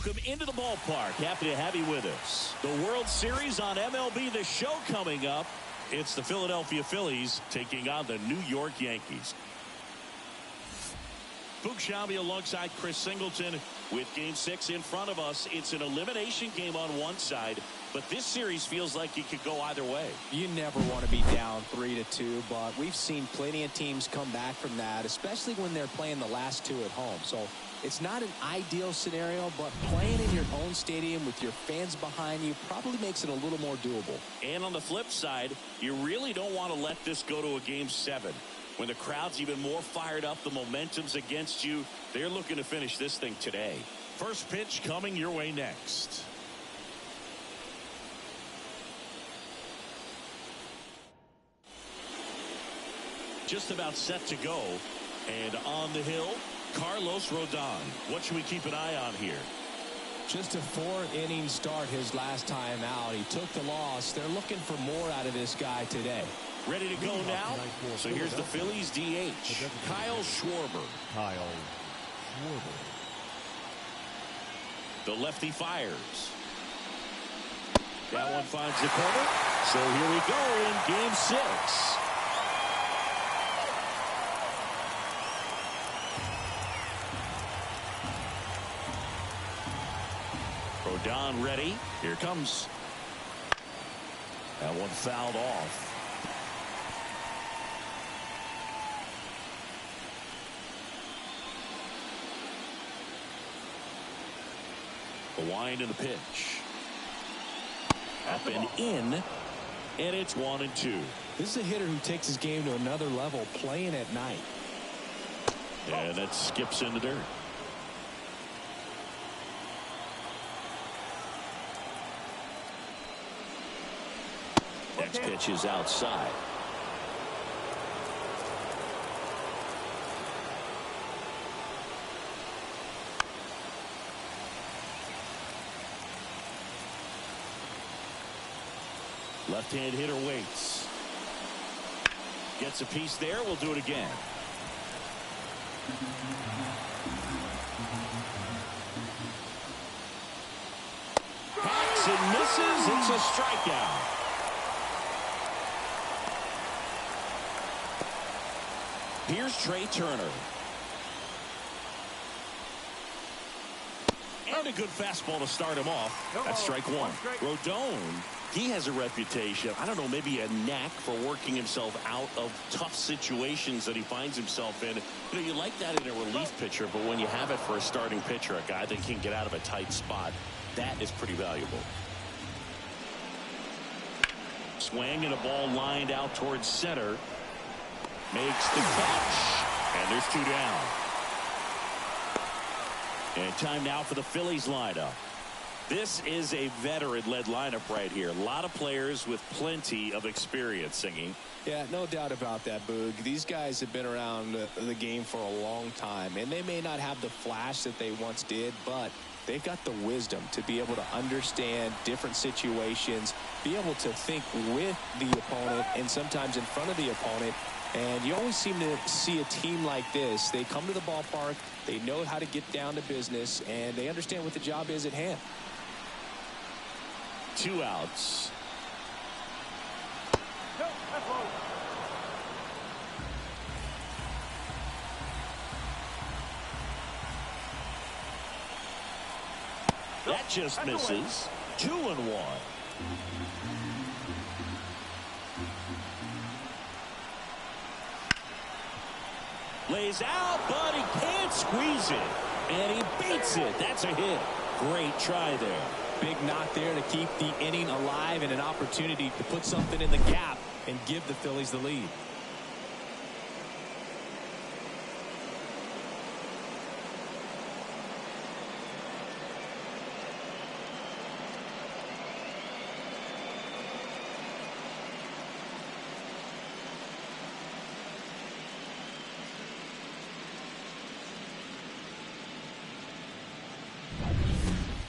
welcome into the ballpark. Happy to have you with us. The World Series on MLB The Show coming up. It's the Philadelphia Phillies taking on the New York Yankees. Boog Sciambi alongside Chris Singleton with Game 6 in front of us. It's an elimination game on one side, but this series feels like it could go either way. You never want to be down 3-2, but we've seen plenty of teams come back from that, especially when they're playing the last two at home. So it's not an ideal scenario, but playing in your own stadium with your fans behind you probably makes it a little more doable. And on the flip side, you really don't want to let this go to a Game 7. When the crowd's even more fired up, the momentum's against you. They're looking to finish this thing today. First pitch coming your way next. Just about set to go. And on the hill, Carlos Rodon. What should we keep an eye on here? Just a 4-inning start his last time out. He took the loss. They're looking for more out of this guy today. Ready to go now? So here's the Phillies DH, Kyle Schwarber. The lefty fires. That one finds the corner. So here we go in Game 6. Rodon ready. Here comes. That one fouled off. The wind and the pitch. Up and in. And it's 1-2. This is a hitter who takes his game to another level playing at night. And that skips in the dirt. Next pitch is outside. Left-hand hitter waits. Gets a piece there. We'll do it again. Hacks and misses. It's a strikeout. Here's Trey Turner. And a good fastball to start him off. That's strike one. Rodon, he has a reputation, I don't know, maybe a knack for working himself out of tough situations that he finds himself in. You know, you like that in a relief pitcher, but when you have it for a starting pitcher, a guy that can get out of a tight spot, that is pretty valuable. Swing and a ball lined out towards center. Makes the catch. And there's two down. And time now for the Phillies lineup. This is a veteran-led lineup right here. A lot of players with plenty of experience singing. Yeah, no doubt about that, Boog. These guys have been around the game for a long time, and they may not have the flash that they once did, but they've got the wisdom to be able to understand different situations, be able to think with the opponent and sometimes in front of the opponent. And you always seem to see a team like this. They come to the ballpark, they know how to get down to business, and they understand what the job is at hand. 2 outs. That just misses. 2-1. Lays out, but he can't squeeze it. And he beats it. That's a hit. Great try there. Big knock there to keep the inning alive and an opportunity to put something in the gap and give the Phillies the lead.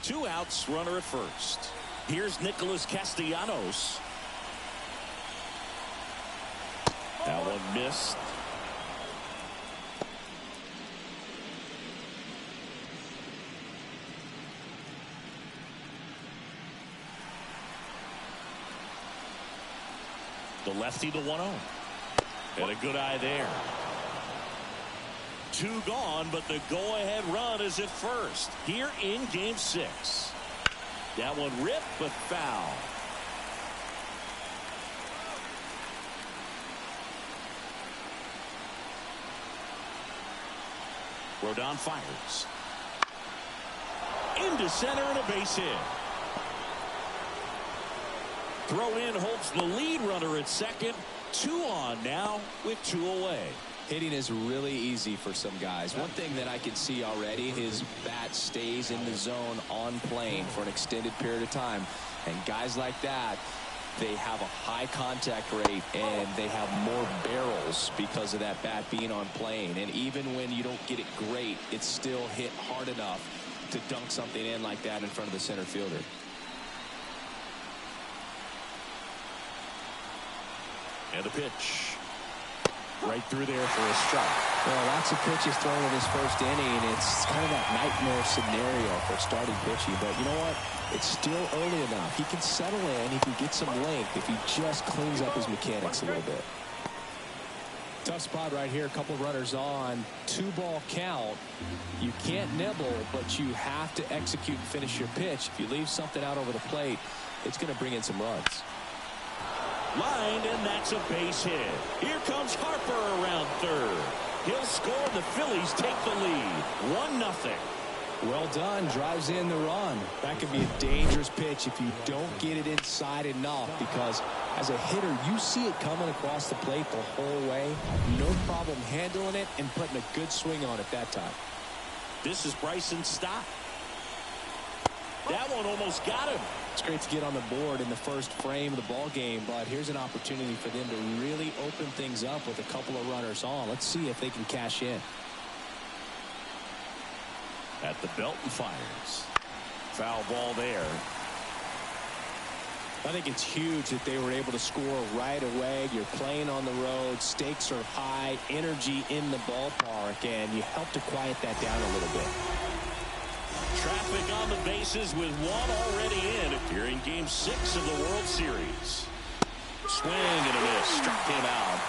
Two outs, runner at first. Here's Nicholas Castellanos. That one missed. lefty, the 1-0. And a good eye there. 2 gone, but the go-ahead run is at first here in Game 6. That one ripped, but foul. Rodon fires. Into center and a base hit. Throw in holds the lead runner at second. 2 on now with 2 away. Hitting is really easy for some guys. One thing that I can see already, his bat stays in the zone on plane for an extended period of time. And guys like that, they have a high contact rate and they have more barrels because of that bat being on plane. And even when you don't get it great, it's still hit hard enough to dunk something in like that in front of the center fielder. And a pitch. Right through there for a strike. Well, lots of pitches thrown in his first inning. It's kind of that nightmare scenario for starting pitching. But you know what? It's still early enough. He can settle in. He can get some length if he just cleans up his mechanics a little bit. Tough spot right here. A couple of runners on. 2-ball count. You can't nibble, but you have to execute and finish your pitch. If you leave something out over the plate, it's going to bring in some runs. Lined, and that's a base hit. Here comes Harper around third. He'll score. The Phillies take the lead. 1-0. Well done. Drives in the run. That could be a dangerous pitch if you don't get it inside enough, because as a hitter, you see it coming across the plate the whole way. No problem handling it and putting a good swing on it that time. This is Bryson's stop. That one almost got him. It's great to get on the board in the first frame of the ball game, but here's an opportunity for them to really open things up with a couple of runners on. Let's see if they can cash in. At the belt and fires. Foul ball there. I think it's huge that they were able to score right away. You're playing on the road. Stakes are high. Energy in the ballpark, and you help to quiet that down a little bit. Traffic on the bases with one already in here in Game 6 of the World Series. Swing and a miss. Struck him out.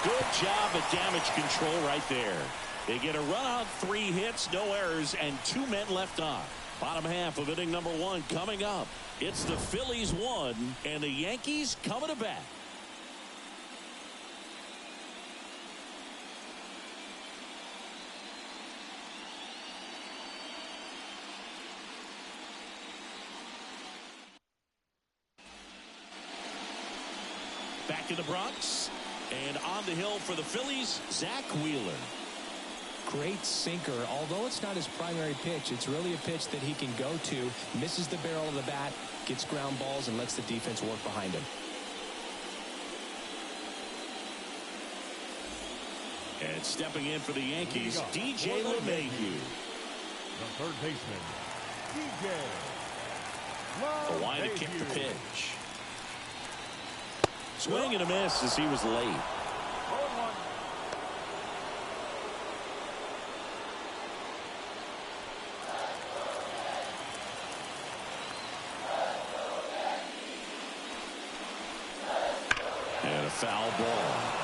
Good job at damage control right there. They get a run out, 3 hits, no errors, and 2 men left on. Bottom half of inning number 1 coming up. It's the Phillies 1 and the Yankees coming to bat. Back to the Bronx, and on the hill for the Phillies, Zach Wheeler. Great sinker. Although it's not his primary pitch, it's really a pitch that he can go to. Misses the barrel of the bat, gets ground balls, and lets the defense work behind him. And stepping in for the Yankees, DJ LeMahieu. The third baseman, DJ LeMahieu. The line to kick the pitch. Swing and a miss as he was late. 0-1. And a foul ball.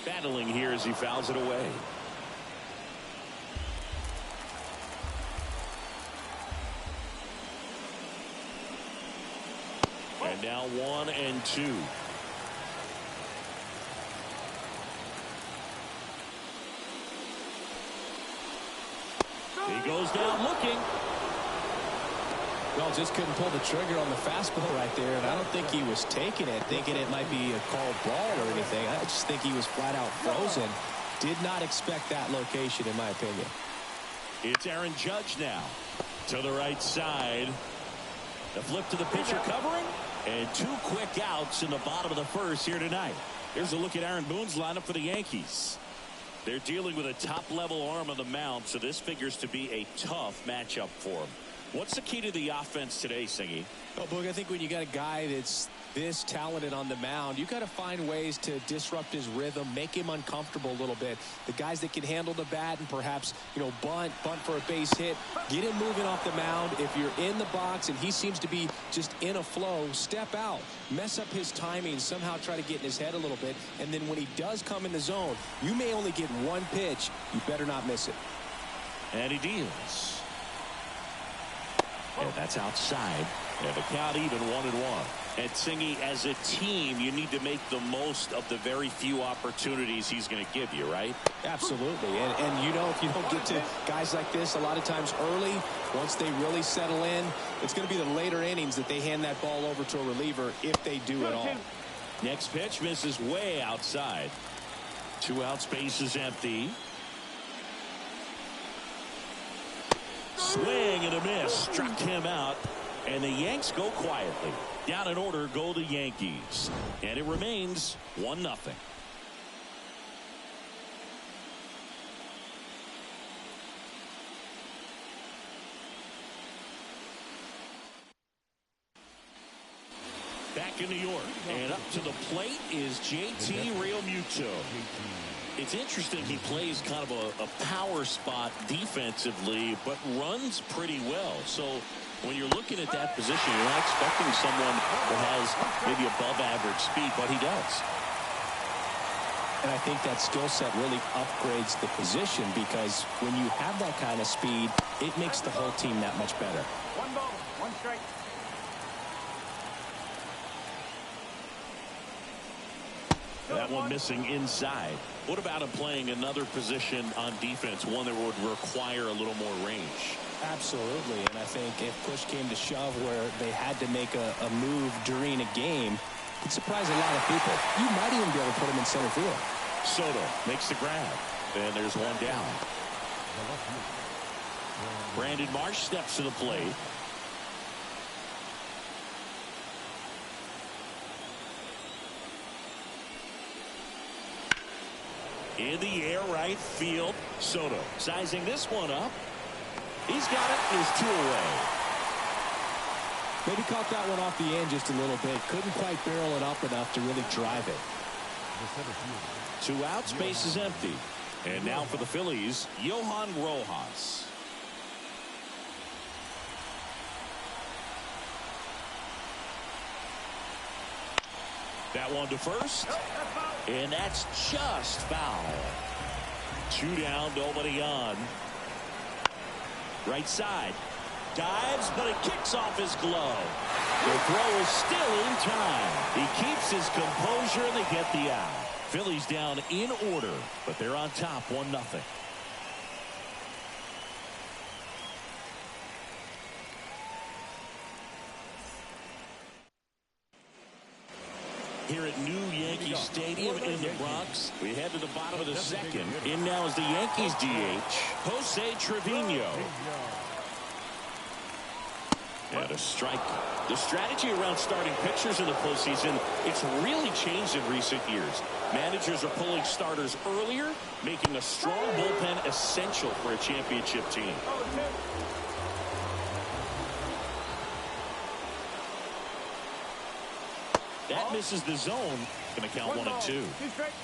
Battling here as he fouls it away. And now 1-2. He goes down looking. Well, just couldn't pull the trigger on the fastball right there, and I don't think he was taking it, thinking it might be a called ball or anything. I just think he was flat out frozen. Did not expect that location, in my opinion. It's Aaron Judge now to the right side. The flip to the pitcher covering, and 2 quick outs in the bottom of the first here tonight. Here's a look at Aaron Boone's lineup for the Yankees. They're dealing with a top-level arm on the mound, so this figures to be a tough matchup for him. What's the key to the offense today, Singy? Well, Boog, I think when you got a guy that's this talented on the mound, you got to find ways to disrupt his rhythm, make him uncomfortable a little bit. The guys that can handle the bat and perhaps, bunt for a base hit, get him moving off the mound. If you're in the box and he seems to be just in a flow, step out, mess up his timing, somehow try to get in his head a little bit. And then when he does come in the zone, you may only get one pitch. You better not miss it. And he deals. And that's outside. And the count even 1-1. And Singy, as a team, you need to make the most of the very few opportunities he's going to give you, right? Absolutely. And if you don't get to guys like this a lot of times early, once they really settle in, it's going to be the later innings that they hand that ball over to a reliever if they do at all. Next pitch misses way outside. 2 outs, base is empty. Swing and a miss. Struck him out. And the Yanks go quietly. Down in order go the Yankees. And it remains 1-0. Back in New York. And up to the plate is JT Realmuto. It's interesting, he plays kind of a power spot defensively, but runs pretty well. So when you're looking at that position, you're not expecting someone that has maybe above average speed, but he does. And I think that skill set really upgrades the position, because when you have that kind of speed, it makes the whole team that much better. 1 ball, 1 strike. That one missing inside. What about him playing another position on defense, one that would require a little more range? Absolutely. And I think if push came to shove where they had to make a move during a game, it'd surprise a lot of people. You might even be able to put him in center field. Soto makes the grab. And there's one down. Brandon Marsh steps to the plate. In the air, right field. Soto sizing this one up. He's got it. He's 2 away. Maybe caught that one off the end just a little bit. Couldn't quite barrel it up enough to really drive it. 2 outs, base is empty. And now for the Phillies, Johan Rojas. That one to first. And that's just foul. 2 down, nobody on. Right side. Dives, but it kicks off his glove. The throw is still in time. He keeps his composure, and they get the out. Phillies down in order, but they're on top 1-0. Here at New Yankee Stadium in the Bronx, we head to the bottom of the second. In now is the Yankees DH, Jose Trevino. And a strike. The strategy around starting pitchers in the postseason, it's really changed in recent years. Managers are pulling starters earlier, making a strong bullpen essential for a championship team. That misses the zone. Going to count 1-2.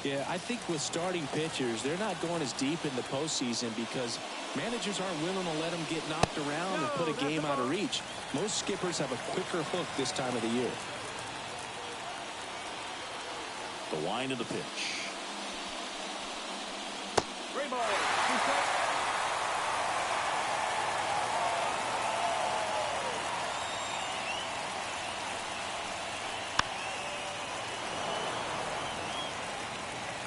Yeah, I think with starting pitchers, they're not going as deep in the postseason because managers aren't willing to let them get knocked around and put a game out of reach. Most skippers have a quicker hook this time of the year. The line of the pitch. Great ball.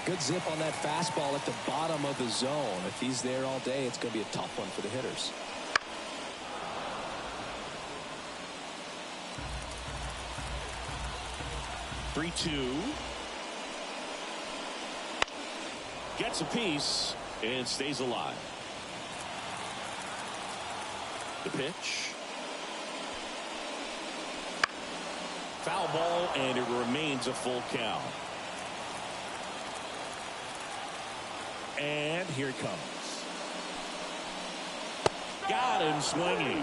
Good zip on that fastball at the bottom of the zone. If he's there all day, it's going to be a tough one for the hitters. Three-two. Gets a piece and stays alive. The pitch. Foul ball, and it remains a full count. And here it comes. Got him swinging.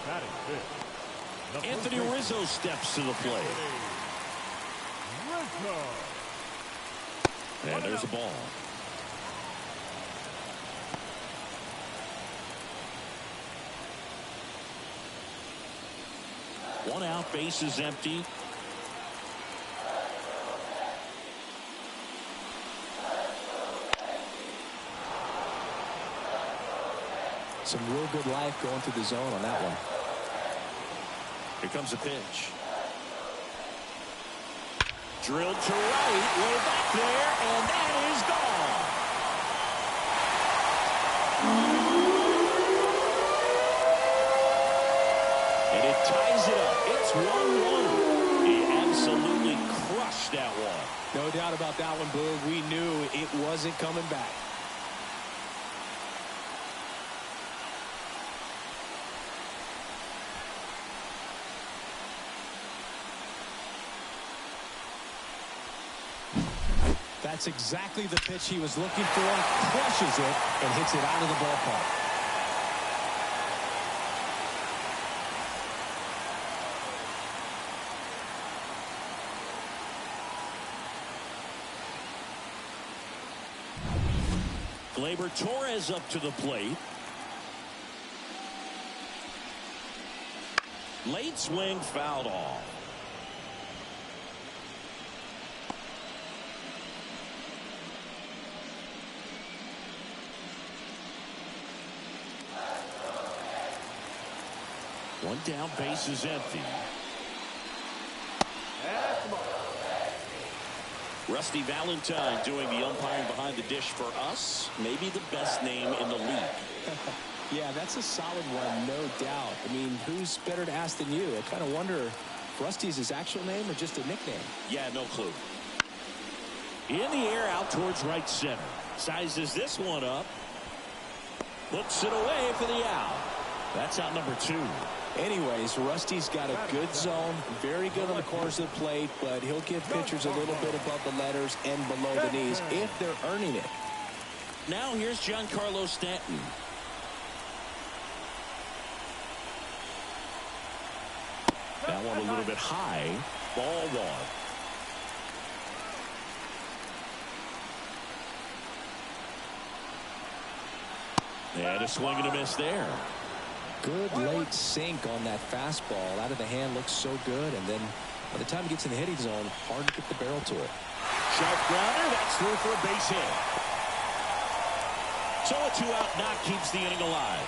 Batting fifth. Anthony Rizzo steps to the plate. Rizzo. And there's a ball. One out, base is empty. Some real good life going through the zone on that one. Here comes a pitch. Drilled to right, way back there, and that is gone. And it ties it up. It's 1-1. He absolutely crushed that one. No doubt about that one, Boog. We knew it wasn't coming back. That's exactly the pitch he was looking for. Crushes it and hits it out of the ballpark. Gleyber Torres up to the plate. Late swing fouled off. One down, base is empty. Rusty Valentine doing the umpiring behind the dish for us. Maybe the best name in the league. Yeah, that's a solid one, no doubt. I mean, who's better to ask than you? I kind of wonder if Rusty's his actual name or just a nickname. Yeah, no clue. In the air out towards right center. Sizes this one up. Puts it away for the out. That's out number 2. Anyways, Rusty's got a good zone, very good on the corners of the plate, but he'll give pitchers a little bit above the letters and below the knees if they're earning it. Now here's Giancarlo Stanton. That one a little bit high. Ball 1. And a swing and a miss there. Good late sink on that fastball. Out of the hand, looks so good, and then by the time he gets in the hitting zone, hard to get the barrel to it. Sharp grounder, that's through for a base hit. So a 2-out knock keeps the inning alive.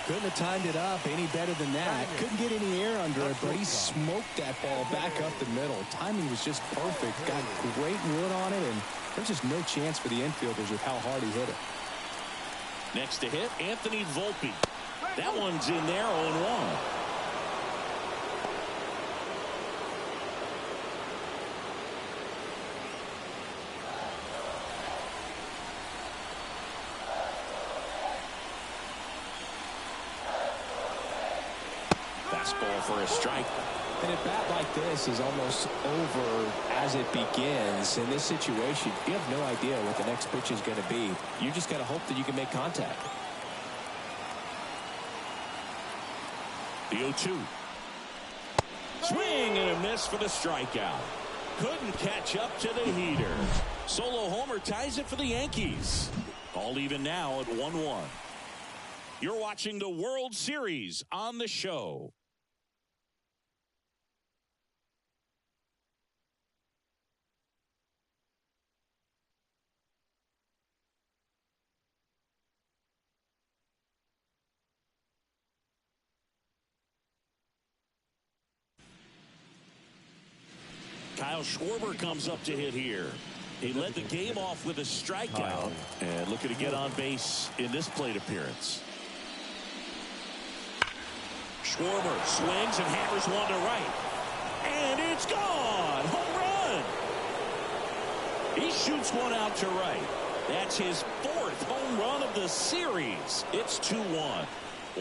Couldn't have timed it up any better than that. Couldn't get any air under it, but he smoked that ball back up the middle. Timing was just perfect. Got great wood on it, and there's just no chance for the infielders with how hard he hit it. Next to hit, Anthony Volpe. That one's in there, 0-1. Fastball for a strike. And a bat like this is almost over as it begins. In this situation, you have no idea what the next pitch is going to be. You just got to hope that you can make contact. The 0-2. Swing and a miss for the strikeout. Couldn't catch up to the heater. Solo homer ties it for the Yankees. All even now at 1-1. You're watching the World Series on the show. Kyle Schwarber comes up to hit here. He led the game off with a strikeout and looking to get on base in this plate appearance. Schwarber swings and hammers one to right. And it's gone. Home run. He shoots one out to right. That's his 4th home run of the series. It's 2-1.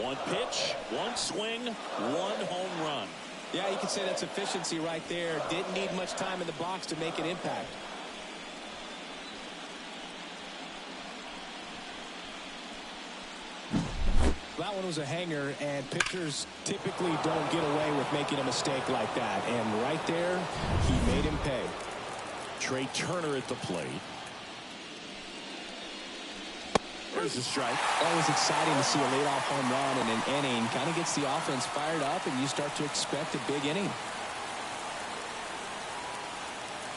One pitch, one swing, one home run. Yeah, you can say that's efficiency right there. Didn't need much time in the box to make an impact. That one was a hanger, and pitchers typically don't get away with making a mistake like that. And right there, he made him pay. Trey Turner at the plate. There's a strike. Always exciting to see a leadoff home run in an inning. Kind of gets the offense fired up, and you start to expect a big inning.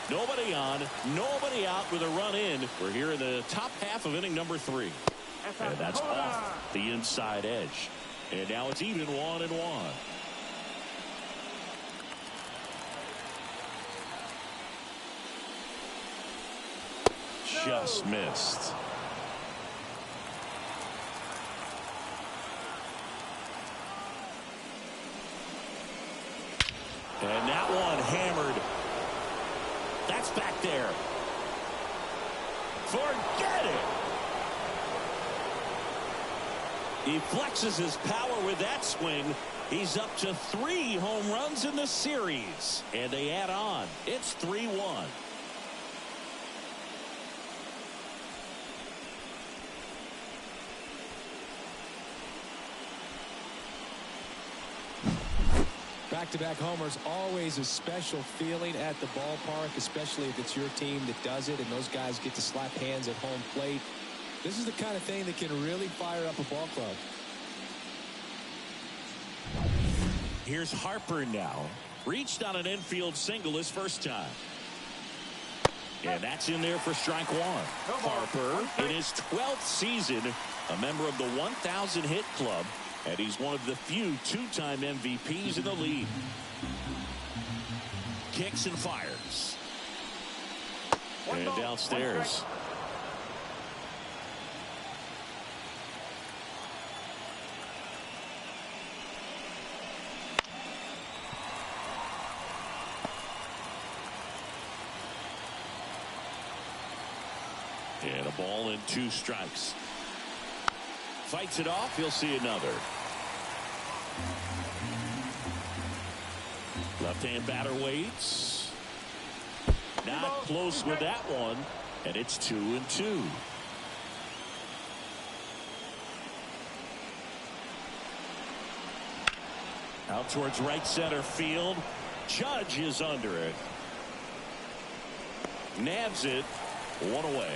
Nobody on, nobody out with a run in. We're here in the top half of inning number 3. And that's off the inside edge. And now it's even 1-1. Just missed. And that one hammered. That's back there. Forget it. He flexes his power with that swing. He's up to 3 home runs in the series. And they add on. It's 3-1. Back-to-back homers, always a special feeling at the ballpark, especially if it's your team that does it and those guys get to slap hands at home plate. This is the kind of thing that can really fire up a ball club. Here's Harper now. Reached on an infield single his first time. And that's in there for strike 1. Harper, in his 12th season, a member of the 1,000 hit club. And he's one of the few two-time MVPs in the league. Kicks and fires. And downstairs. And a ball and 2 strikes. Fights it off. He'll see another. Left-hand batter waits. Not close with that one. And it's 2-2. Out towards right center field. Judge is under it. Nabs it. 1 away.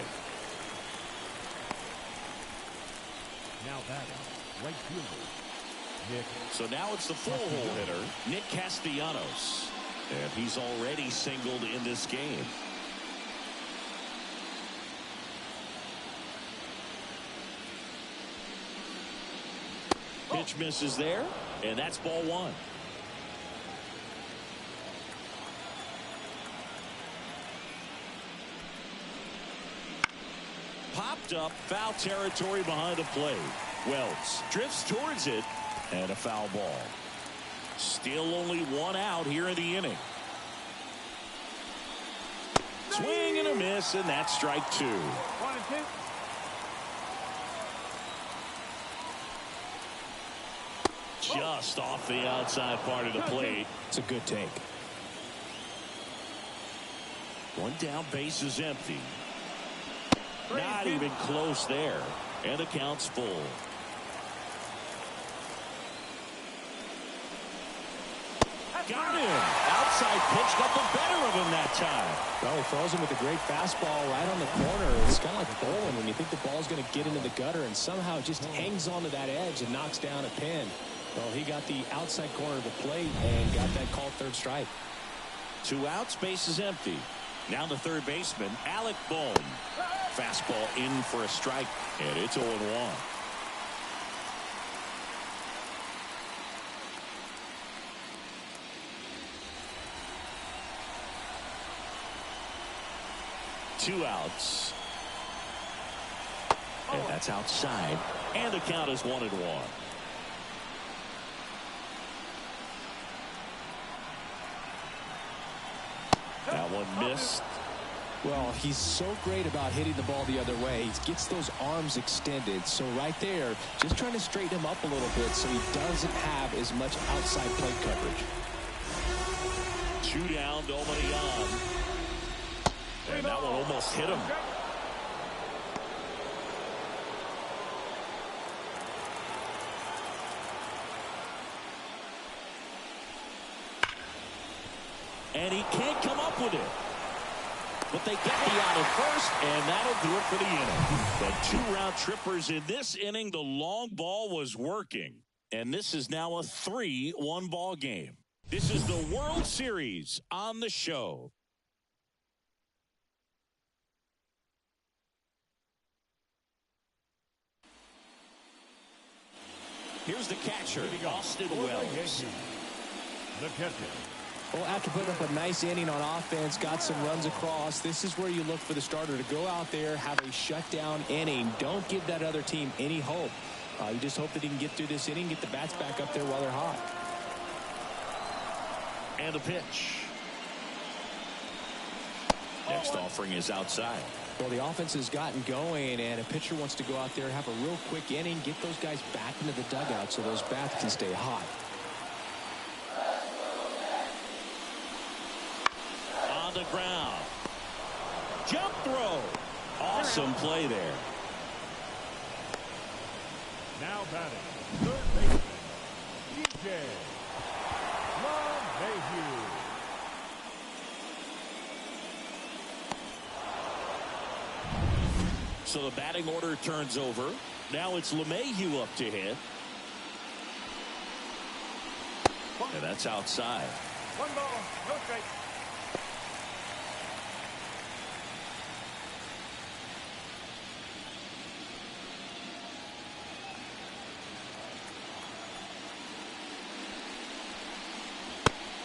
Now batting, right fielder, Nick. So now it's the full-hole hitter, Nick Castellanos. And he's already singled in this game. Pitch misses there, and that's ball 1. Popped up, foul territory behind the plate. Wells drifts towards it, and a foul ball. Still only 1 out here in the inning. Swing and a miss, and that's strike 2. 1-2. Just off the outside part of the plate. It's a good take. 1 down, base is empty. Not even close there. And the count's full. Got him. Outside pitch got the better of him that time. Well, he throws him with a great fastball right on the corner. It's kind of like bowling when you think the ball's going to get into the gutter and somehow it just hangs onto that edge and knocks down a pin. Well, he got the outside corner of the plate and got that called 3rd strike. 2 outs, base is empty. Now the third baseman, Alec Bohm. Fastball in for a strike, and it's 0-1. Two outs. And that's outside. And the count is 1-1. That one missed. Well, he's so great about hitting the ball the other way. He gets those arms extended. So right there, just trying to straighten him up a little bit so he doesn't have as much outside plate coverage. 2 down, nobody on. And that one almost hit him. but they get the out at first, and that'll do it for the inning. The 2 round trippers in this inning. The long ball was working, and this is now a 3-1 ball game. This is the World Series on the show. Here's the catcher, Austin Wells. The catcher. Well, after putting up a nice inning on offense, got some runs across, this is where you look for the starter to go out there, have a shutdown inning. Don't give that other team any hope. You just hope that he can get through this inning, get the bats back up there while they're hot. And a pitch. Next offering is outside. Well, the offense has gotten going, and a pitcher wants to go out there, have a real quick inning, get those guys back into the dugout so those bats can stay hot. On the ground. Jump throw. Awesome play there. Now batting, third baseman, DJ LeMahieu. So the batting order turns over. Now it's LeMahieu up to hit. And that's outside. 1 ball, no strike.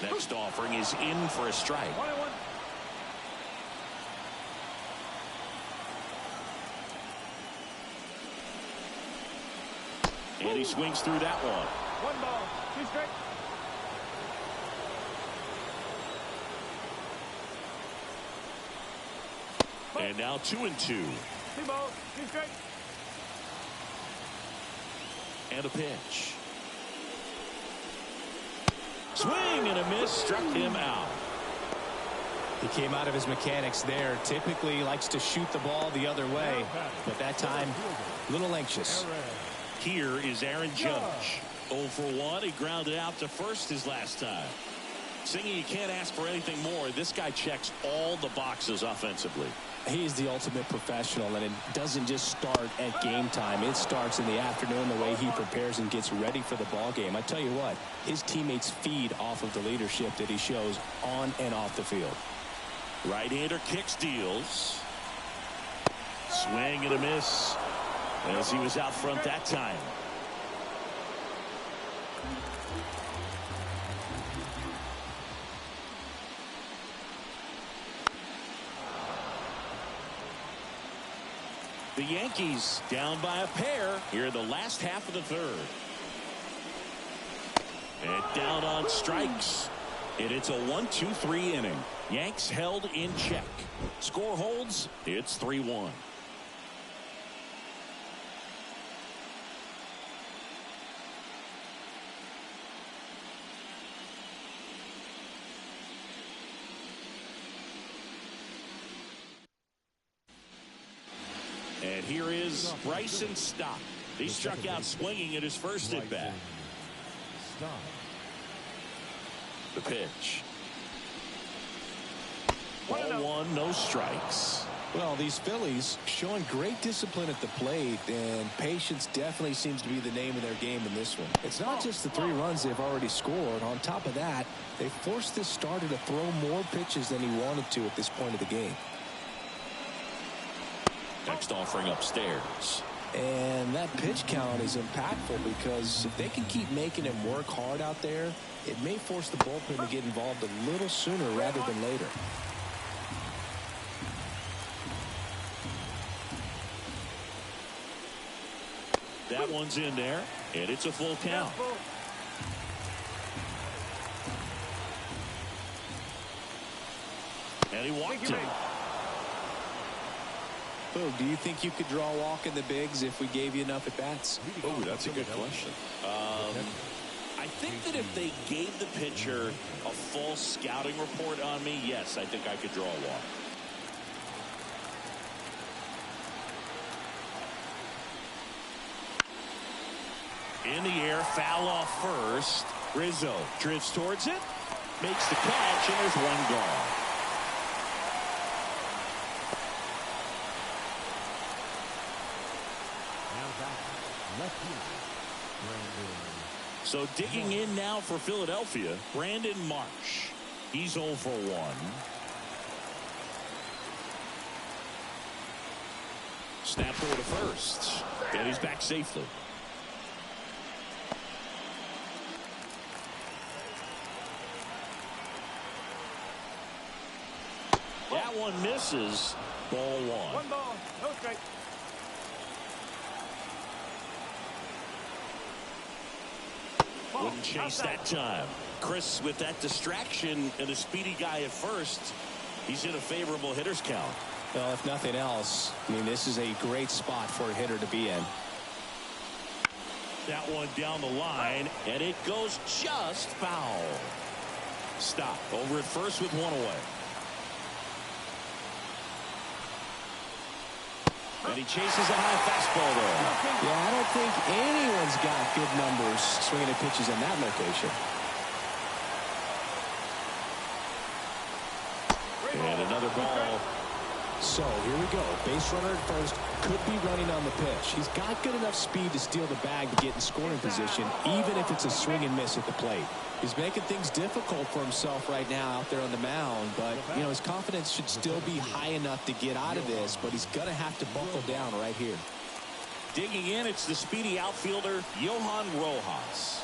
Next offering is in for a strike. 1-1. And he swings through that one. 1 ball, 2 strikes. And now 2-2. 2 balls, 2 strikes. And a pitch. Swing and a miss, struck him out. He came out of his mechanics there. Typically he likes to shoot the ball the other way, but that time a little anxious. Here is Aaron Judge. 0 for 1. He grounded out to first his last time. Singing, you can't ask for anything more. This guy checks all the boxes offensively. He's the ultimate professional, and it doesn't just start at game time. It starts in the afternoon, the way he prepares and gets ready for the ball game. I tell you what, his teammates feed off of the leadership that he shows on and off the field. Right-hander kicks, deals. Swing and a miss as he was out front that time. The Yankees down by a pair here in the last half of the third. And down on strikes. And it's a 1-2-3 inning. Yanks held in check. Score holds. It's 3-1. And here is Bryson Stott. He struck out swinging at his first at bat. The pitch. Ball 1, no strikes. Well, these Phillies showing great discipline at the plate, and patience definitely seems to be the name of their game in this one. It's not just the 3 runs they've already scored. On top of that, they forced this starter to throw more pitches than he wanted to at this point of the game. Next offering upstairs. And that pitch count is impactful because if they can keep making him work hard out there, it may force the bullpen to get involved a little sooner rather than later. That one's in there, and it's a full count. And he walked him. Boog, do you think you could draw a walk in the bigs if we gave you enough at-bats? Oh, that's a good question. I think that if they gave the pitcher a full scouting report on me, yes, I think I could draw a walk. In the air, foul off first. Rizzo drifts towards it, makes the catch, and there's one gone. So digging in now for Philadelphia, Brandon Marsh. He's 0 for 1. Snap throw to first. And he's back safely. That one misses. Ball 1. One ball, no strike. Wouldn't chase that time. Chris, with that distraction and a speedy guy at first, he's in a favorable hitter's count. Well, if nothing else, I mean, this is a great spot for a hitter to be in. That one down the line, and it goes just foul. Stop. Over at first with one away. And he chases a high fastball there. Yeah, I don't think anyone's got good numbers swinging at pitches in that location. And another ball. So here we go. Base runner at first, could be running on the pitch. He's got good enough speed to steal the bag to get in scoring position, even if it's a swing and miss at the plate. He's making things difficult for himself right now out there on the mound, but you know, his confidence should still be high enough to get out of this, but he's going to have to buckle down right here. Digging in, it's the speedy outfielder, Johan Rojas.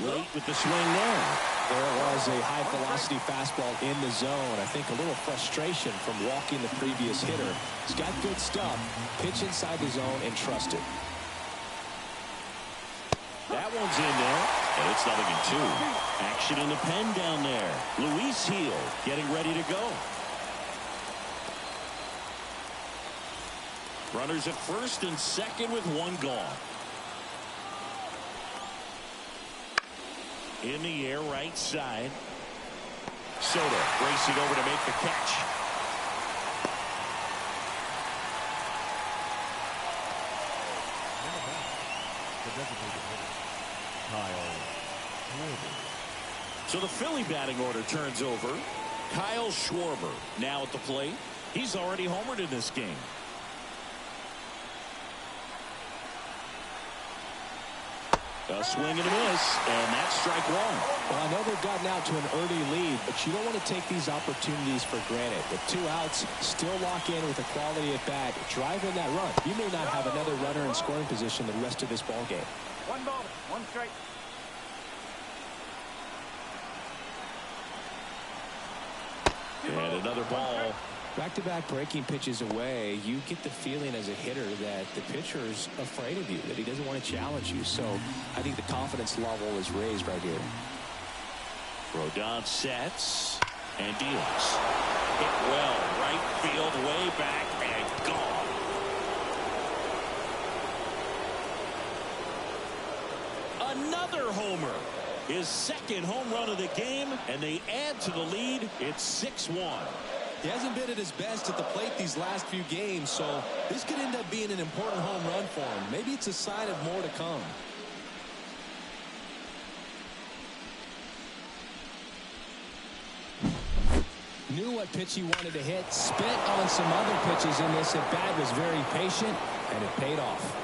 Late with the swing there. There was a high-velocity fastball in the zone. I think a little frustration from walking the previous hitter. He's got good stuff. Pitch inside the zone and trust it. That one's in there, and it's 0-2. Action in the pen down there. Luis Heel getting ready to go. Runners at first and second with one gone. In the air, right side. Soto racing over to make the catch. So the Philly batting order turns over. Kyle Schwarber now at the plate. He's already homered in this game. A swing and a miss, and that's strike one. Well, I know they've gotten out to an early lead, but you don't want to take these opportunities for granted. With 2 outs, still lock in with a quality at bat. Drive in that run. You may not have another runner in scoring position the rest of this ball game. One ball, one strike. And another ball. Back-to-back breaking pitches away, you get the feeling as a hitter that the pitcher's afraid of you, that he doesn't want to challenge you. So I think the confidence level is raised right here. Rodon sets and deals. Hit well, right field, way back, and gone. Another homer. His second home run of the game, and they add to the lead. It's 6-1. He hasn't been at his best at the plate these last few games, so this could end up being an important home run for him. Maybe it's a sign of more to come. Knew what pitch he wanted to hit, spit on some other pitches in this at bat, was very patient, and it paid off.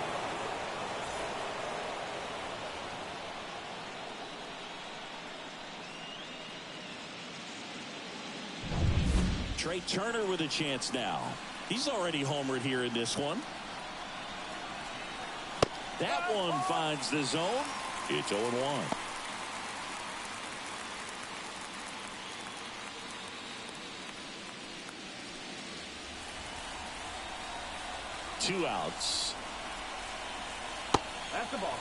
Trey Turner with a chance now. He's already homered here in this one. That one finds the zone. It's 0-1. Two outs. That's the ball.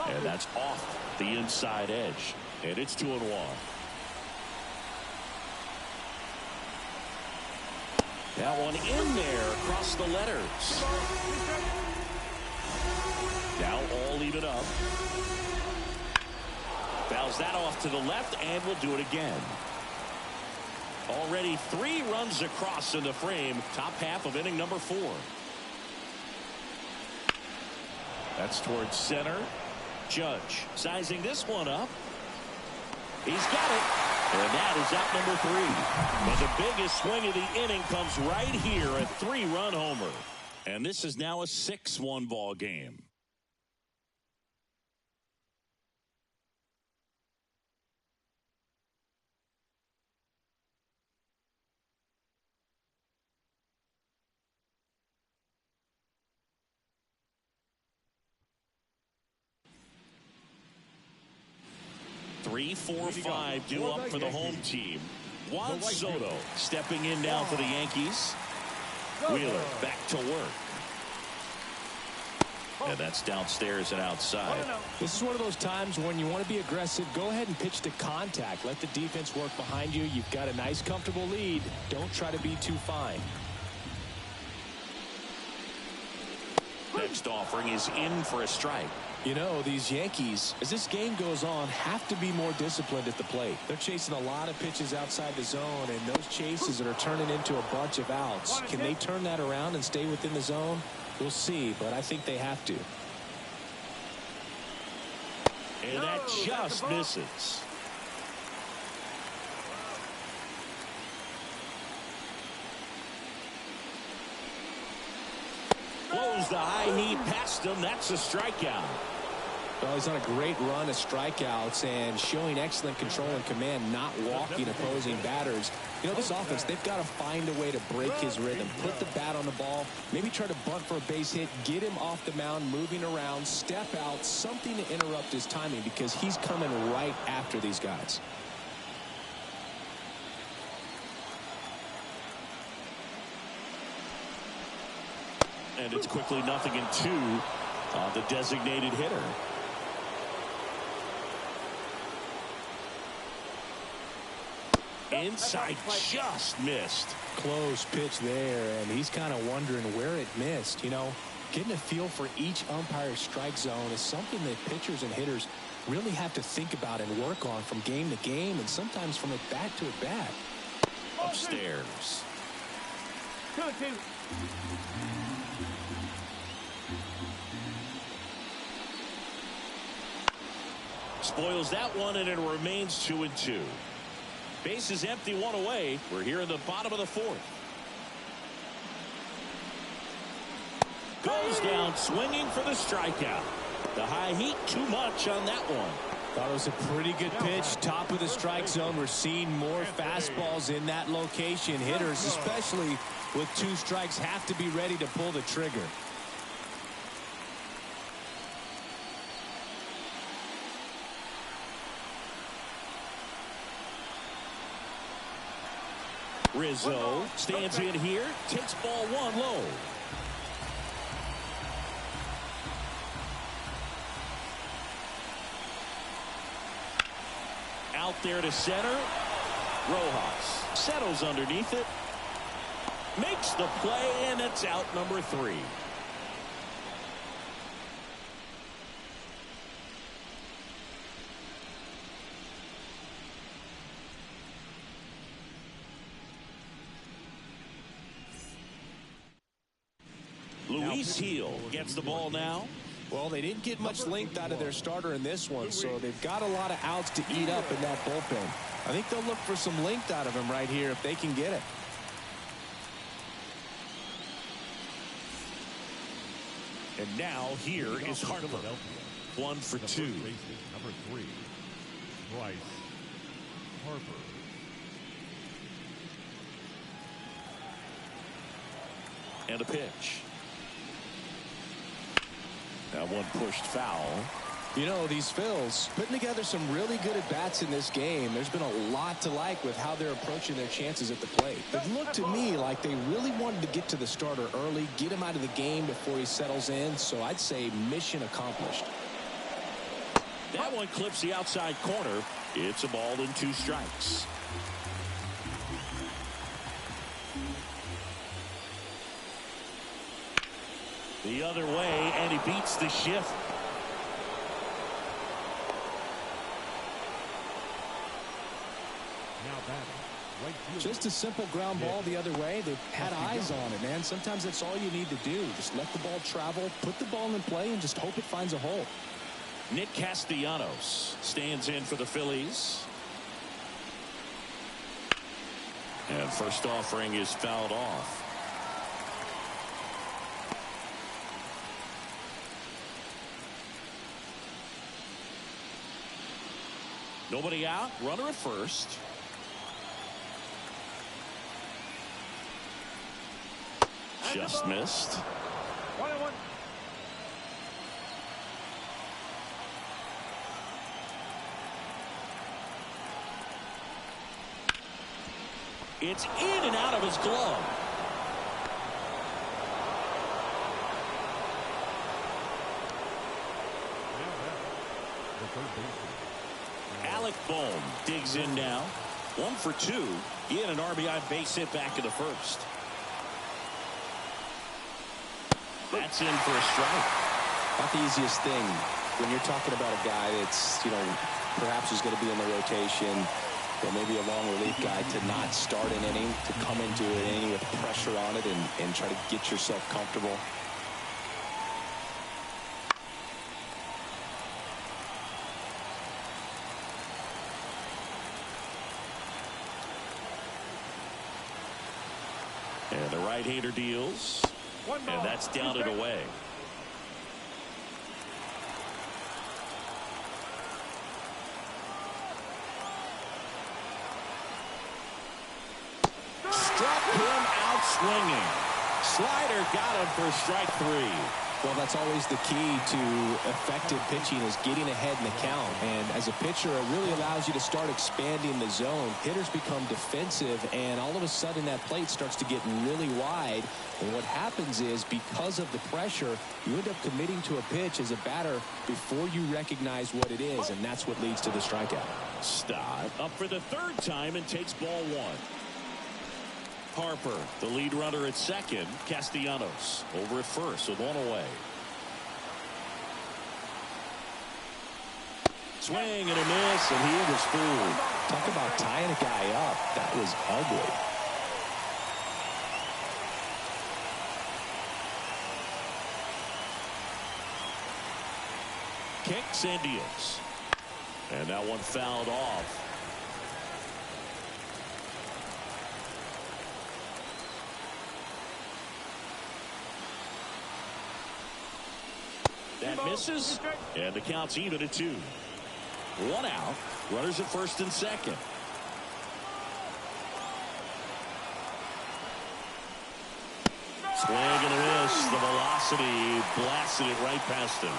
And that's off the inside edge. And it's 2-1. That one in there across the letters. Now all even up. Fouls that off to the left, and will do it again. Already 3 runs across in the frame. Top half of inning number 4. That's towards center. Judge sizing this one up. He's got it. And that is out number 3. And the biggest swing of the inning comes right here, a 3-run homer. And this is now a 6-1 ball game. Three, 4, 5 due up for the home team. Juan Soto stepping in now for the Yankees. Wheeler back to work. And that's downstairs and outside. This is one of those times when you want to be aggressive. Go ahead and pitch to contact. Let the defense work behind you. You've got a nice, comfortable lead. Don't try to be too fine. Next offering is in for a strike. You know, these Yankees, as this game goes on, have to be more disciplined at the plate. They're chasing a lot of pitches outside the zone, and those chases that are turning into a bunch of outs. Can they turn that around and stay within the zone? We'll see, but I think they have to. And that just misses. Blows the high heat past him. That's a strikeout. Well, he's on a great run of strikeouts and showing excellent control and command, not walking opposing batters. You know, this offense, they've got to find a way to break his rhythm, put the bat on the ball, maybe try to bunt for a base hit, get him off the mound, moving around, step out, something to interrupt his timing because he's coming right after these guys. And it's quickly 0-2 on the designated hitter. Inside, just missed. Close pitch there, and he's kind of wondering where it missed. You know, getting a feel for each umpire's strike zone is something that pitchers and hitters really have to think about and work on from game to game and sometimes from at bat to at bat. Upstairs. 2-2. Spoils that one, and it remains 2-2. Base is empty, one away. We're here in the bottom of the 4th. Goes down swinging for the strikeout. The high heat, too much on that one. Thought it was a pretty good pitch. Top of the strike zone. We're seeing more fastballs in that location. Hitters, especially with 2 strikes, have to be ready to pull the trigger. Rizzo stands in here, takes ball 1 low. Out there to center. Rojas settles underneath it. Makes the play, and it's out number 3. Luis Heel gets the ball now. Well, they didn't get much length out of their starter in this one, so they've got a lot of outs to eat up in that bullpen. I think they'll look for some length out of him right here if they can get it. And now here is Harper. 1 for 2. Number 3, Bryce Harper. And a pitch. That one pushed foul. You know, these Phils putting together some really good at-bats in this game. There's been a lot to like with how they're approaching their chances at the plate. It looked to me like they really wanted to get to the starter early, get him out of the game before he settles in. So I'd say mission accomplished. That one clips the outside corner. It's a ball and 2 strikes. The other way, and he beats the shift. Now batting, right Just a simple ground ball the other way. They've had eyes on it, man. Sometimes that's all you need to do. Just let the ball travel, put the ball in play, and just hope it finds a hole. Nick Castellanos stands in for the Phillies. And first offering is fouled off. Nobody out. Runner at first. Just missed. 1-1. It's in and out of his glove. Alec Bohm digs in now. 1 for 2. He had an RBI base hit back in the first. That's in for a strike. Not the easiest thing when you're talking about a guy that's, perhaps is going to be in the rotation, or maybe a long relief guy, to not start an inning, to come into an inning with pressure on it and try to get yourself comfortable. And the right-hander deals. And that's down and away. Struck him out swinging. Slider got him for strike 3. Well, that's always the key to effective pitching, is getting ahead in the count. And as a pitcher, it really allows you to start expanding the zone. Hitters become defensive, and all of a sudden that plate starts to get really wide. And what happens is, because of the pressure, you end up committing to a pitch as a batter before you recognize what it is, and that's what leads to the strikeout. Stott up for the 3rd time and takes ball 1. Harper, the lead runner at second. Castellanos over at first with 1 away. Swing and a miss, and he was fooled. Talk about tying a guy up. That was ugly. Kicks and deals. And that one fouled off. That misses, and the count's even at 2. 1 out. Runners at first and second. Swing and a miss. The velocity blasted it right past him.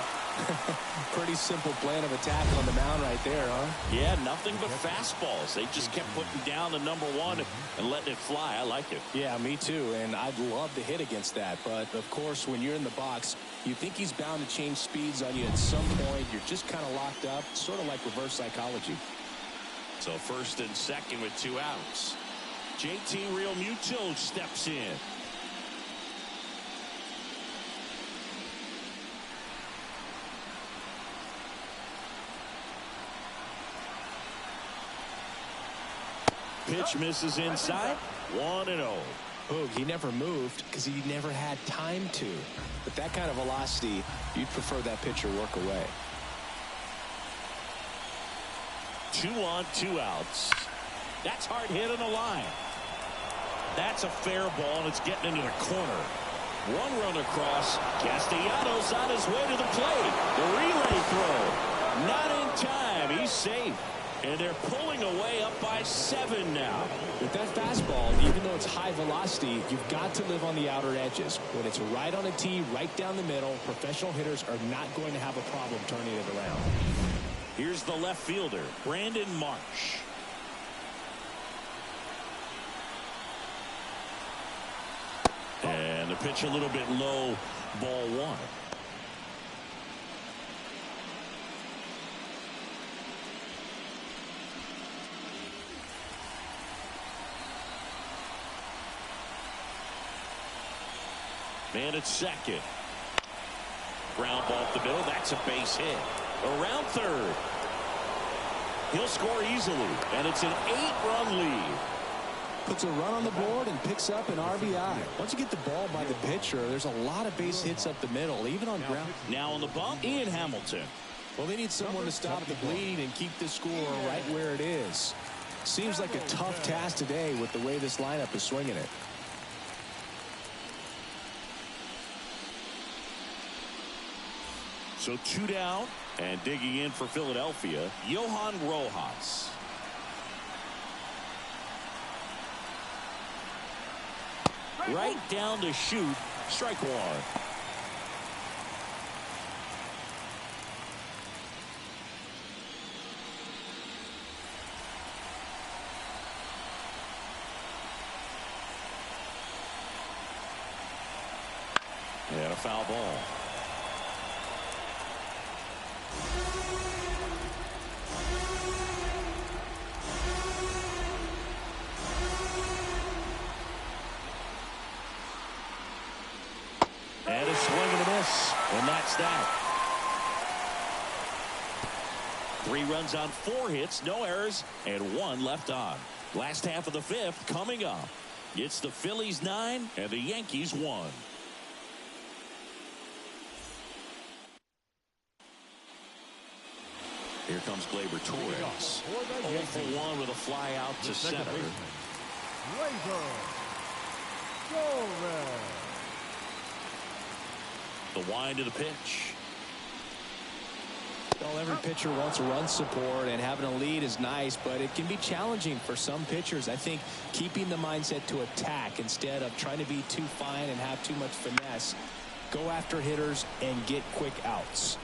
Pretty simple plan of attack on the mound right there, huh? Yeah, nothing but fastballs. They just kept putting down the number 1 and letting it fly. I like it. Yeah, me too, and I'd love to hit against that. But, of course, when you're in the box, you think he's bound to change speeds on you at some point. You're just kind of locked up, sort of like reverse psychology. So first and second with 2 outs. JT Realmuto steps in. Pitch misses inside. 1-0. Boog, he never moved because he never had time to. But that kind of velocity, you'd prefer that pitcher work away. 2 on, 2 outs. That's hard hit on the line. That's a fair ball, and it's getting into the corner. 1 run across. Castellanos on his way to the plate. The relay throw. Not in time. He's safe. And they're pulling away up by 7 now. With that fastball, even though it's high velocity, you've got to live on the outer edges. When it's right on a tee, right down the middle, professional hitters are not going to have a problem turning it around. Here's the left fielder, Brandon Marsh. And the pitch a little bit low, ball 1. Man at second. Ground ball up the middle. That's a base hit. Around third. He'll score easily. And it's an 8-run lead. puts a run on the board and picks up an RBI. Once you get the ball by the pitcher, there's a lot of base hits up the middle, even on ground. Now on the bump, Ian Hamilton. Well, they need someone to stop the bleed and keep the score right where it is. Seems like a tough task today with the way this lineup is swinging it. So 2 down, and digging in for Philadelphia, Johan Rojas. Right down to shoot. Strike one. And a foul ball. And a swing and a miss. And that's that. 3 runs on 4 hits, no errors, and 1 left on. Last half of the 5th coming up. It's the Phillies 9 and the Yankees 1. Here comes Gleyber Torres. 0 for 1 with a fly out to center. The wind of the pitch. Well, every pitcher wants a run support, and having a lead is nice, but it can be challenging for some pitchers. I think keeping the mindset to attack instead of trying to be too fine and have too much finesse. Go after hitters and get quick outs.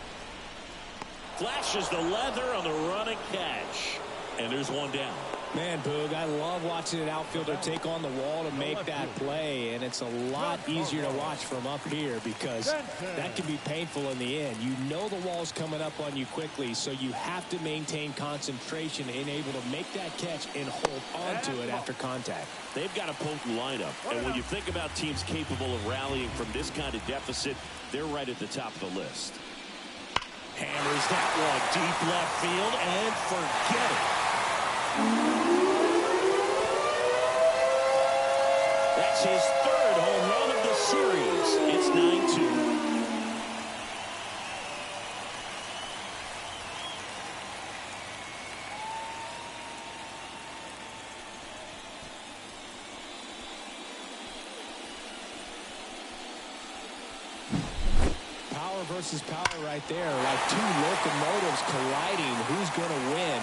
Flashes the leather on the running catch. And there's 1 down. Man, Boog, I love watching an outfielder take on the wall to make that play, and it's a lot easier to watch from up here because that can be painful in the end. You know the wall's coming up on you quickly, so you have to maintain concentration and able to make that catch and hold on to it after contact. They've got a potent lineup, and when you think about teams capable of rallying from this kind of deficit, they're right at the top of the list. Hammers that one deep left field, and forget it. That's his 3rd home run of the series. It's 9-2. Power versus power right there, like 2 locomotives colliding. Who's going to win?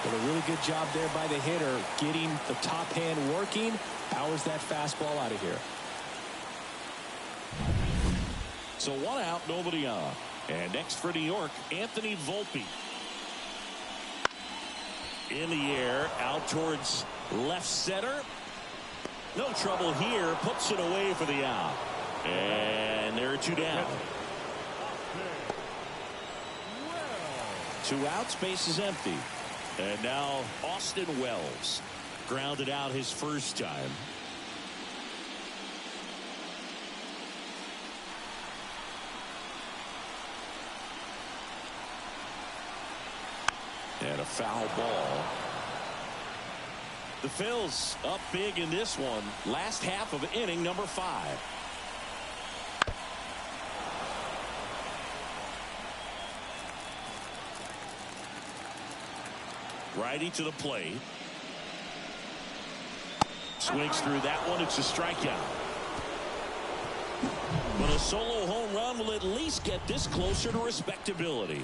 But a really good job there by the hitter, getting the top hand working, powers that fastball out of here. So 1 out, nobody on. And next for New York, Anthony Volpe. In the air, out towards left center. No trouble here, puts it away for the out. And there are 2 down. 2 outs, base is empty. And now Austin Wells grounded out his first time. And a foul ball. The Phils up big in this one. Last half of inning number 5. Righty to the plate. Swings through that one. It's a strikeout. But a solo home run will at least get this closer to respectability.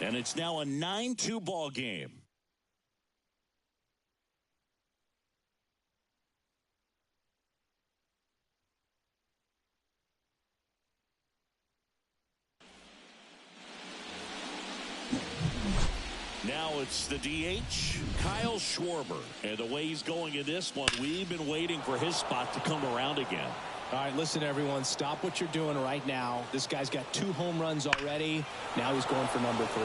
And it's now a 9-2 ball game. Now it's the DH, Kyle Schwarber. And the way he's going in this one, we've been waiting for his spot to come around again. All right, listen, everyone. Stop what you're doing right now. This guy's got 2 home runs already. Now he's going for number 3.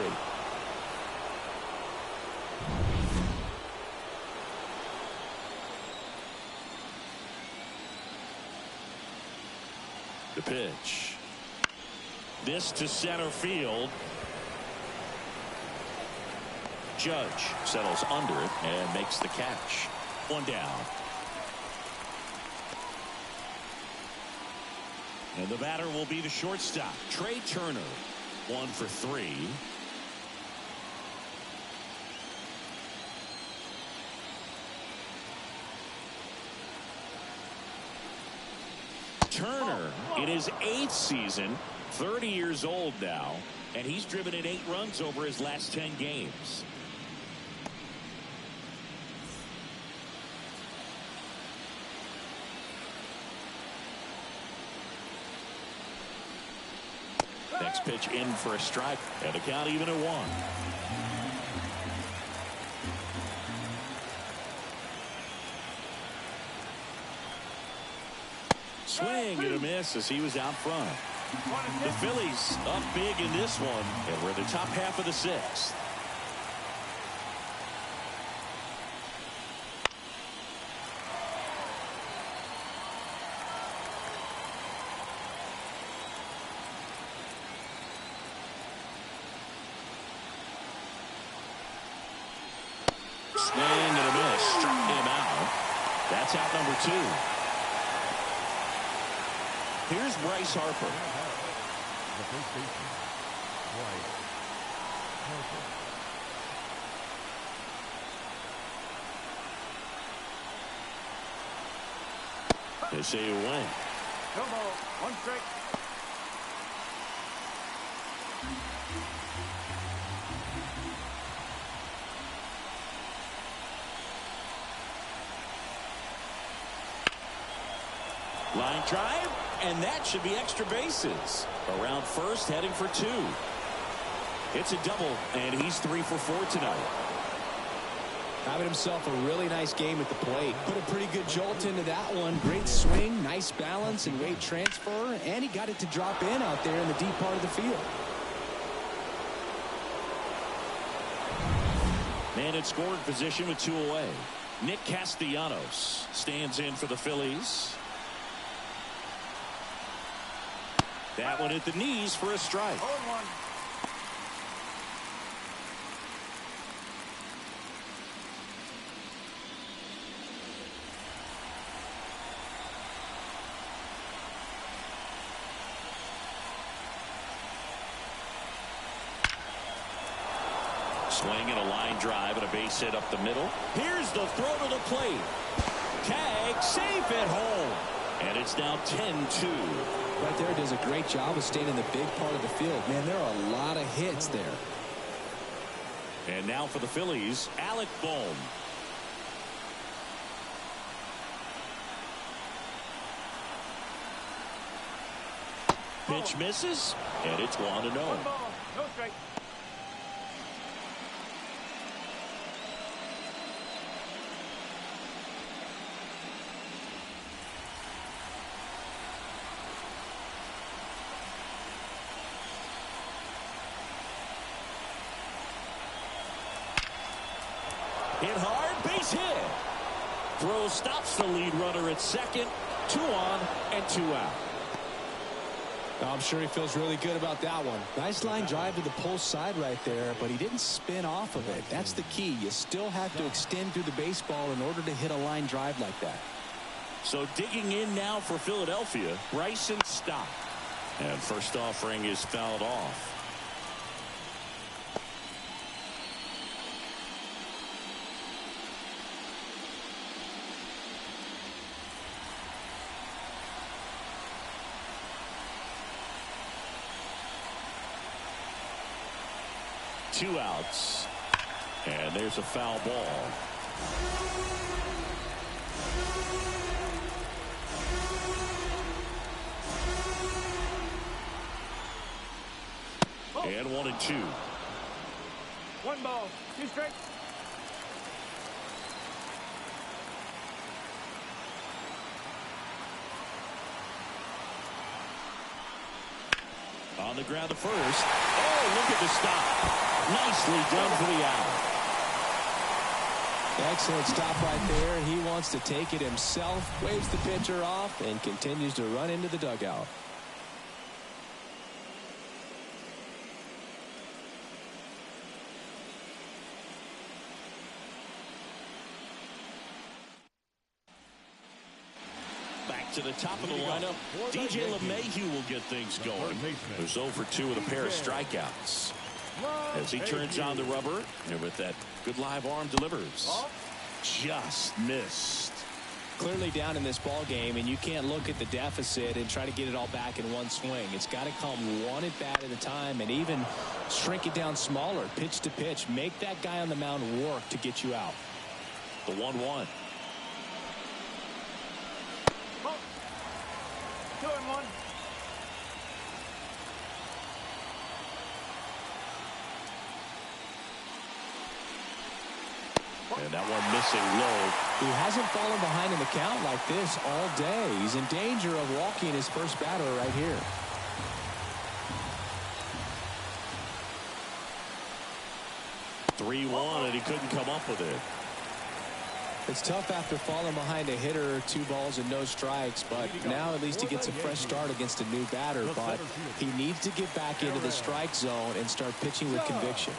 The pitch. This to center field. Judge settles under it and makes the catch. One down. And the batter will be the shortstop, Trey Turner. 1 for 3. Turner in his 8th season, 30 years old now, and he's driven in 8 runs over his last 10 games. Next pitch in for a strike, and the count even at 1. Swing and a miss as he was out front. The Phillies up big in this one, and we're in the top half of the 6th. Swing and a miss, struck him out. That's out number 2. Here's Bryce Harper. The first baseman, Bryce Harper. They say you win. No ball. 1 strike. Line drive, and that should be extra bases. Around first, heading for 2. It's a double, and he's 3 for 4 tonight. Having himself a really nice game at the plate. Put a pretty good jolt into that one. Great swing, nice balance and weight transfer, and he got it to drop in out there in the deep part of the field. Man in scoring position with 2 away. Nick Castellanos stands in for the Phillies. That one at the knees for a strike. 0-1. Swing and a line drive and a base hit up the middle. Here's the throw to the plate. Tag, safe at home. And it's now 10-2. Right there does a great job of staying in the big part of the field. Man, there are a lot of hits there. And now for the Phillies, Alec Bohm. Pitch misses, and it's 1-0. 1 ball. No strike. Hit hard, base hit. Throw stops the lead runner at second. 2 on and 2 out. I'm sure he feels really good about that one. Nice line drive to the pull side right there, but he didn't spin off of it. That's the key. You still have to extend through the baseball in order to hit a line drive like that. So digging in now for Philadelphia, Bryson Stott. And first offering is fouled off. Two outs, and there's a foul ball. And 1 and 2. 1 ball. 2 strikes. On the ground to first. Oh, look at the stop. Nicely done for the out. Excellent stop right there. He wants to take it himself, waves the pitcher off, and continues to run into the dugout. to the top of the lineup. DJ LeMahieu will get things going. There's 0 for 2 with a pair of strikeouts. As he turns on the rubber, and with that good live arm delivers. Just missed. Clearly down in this ball game, and you can't look at the deficit and try to get it all back in one swing. It's got to come one at bat at a time, and even shrink it down smaller, pitch to pitch. Make that guy on the mound work to get you out. The 1-1. 2-1. And that one missing low. He hasn't fallen behind in the count like this all day. He's in danger of walking his first batter right here. (3-1), and he couldn't come up with it. It's tough after falling behind a hitter, 2 balls and no strikes, but now at least he gets a fresh start against a new batter. But he needs to get back into the strike zone and start pitching with conviction.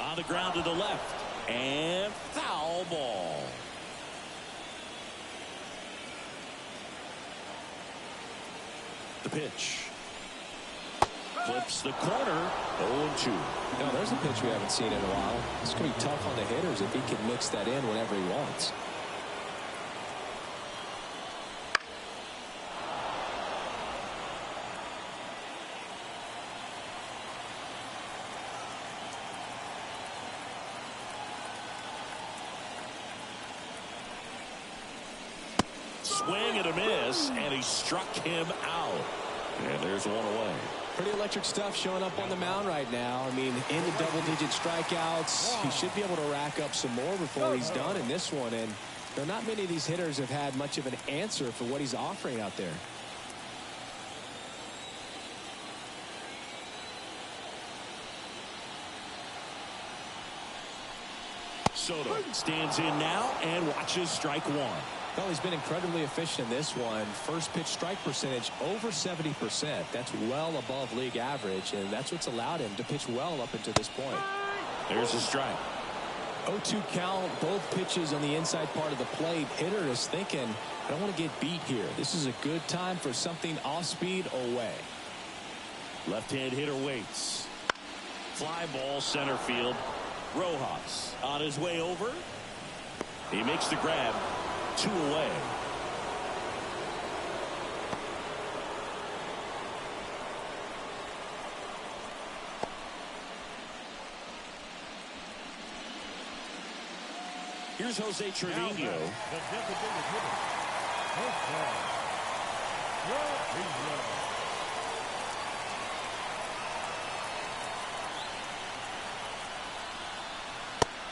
On the ground to the left, and foul ball. The pitch. Flips the corner. 0-2. No, there's a pitch we haven't seen in a while. It's going to be tough on the hitters if he can mix that in whenever he wants. Swing and a miss, and he struck him out. And there's one away. Pretty electric stuff showing up on the mound right now. I mean, in the double-digit strikeouts, he should be able to rack up some more before he's done in this one. And there are not many of these hitters have had much of an answer for what he's offering out there. Soto stands in now and watches strike one. Well, he's been incredibly efficient in this one. First pitch strike percentage over 70%. That's well above league average, and that's what's allowed him to pitch well up until this point. There's a strike. 0-2 count, both pitches on the inside part of the plate. Hitter is thinking, I don't want to get beat here. This is a good time for something off speed away. Left-hand hitter waits. Fly ball center field. Rojas on his way over. He makes the grab. 2 away. Here's Jose Trevino. The designated hitter.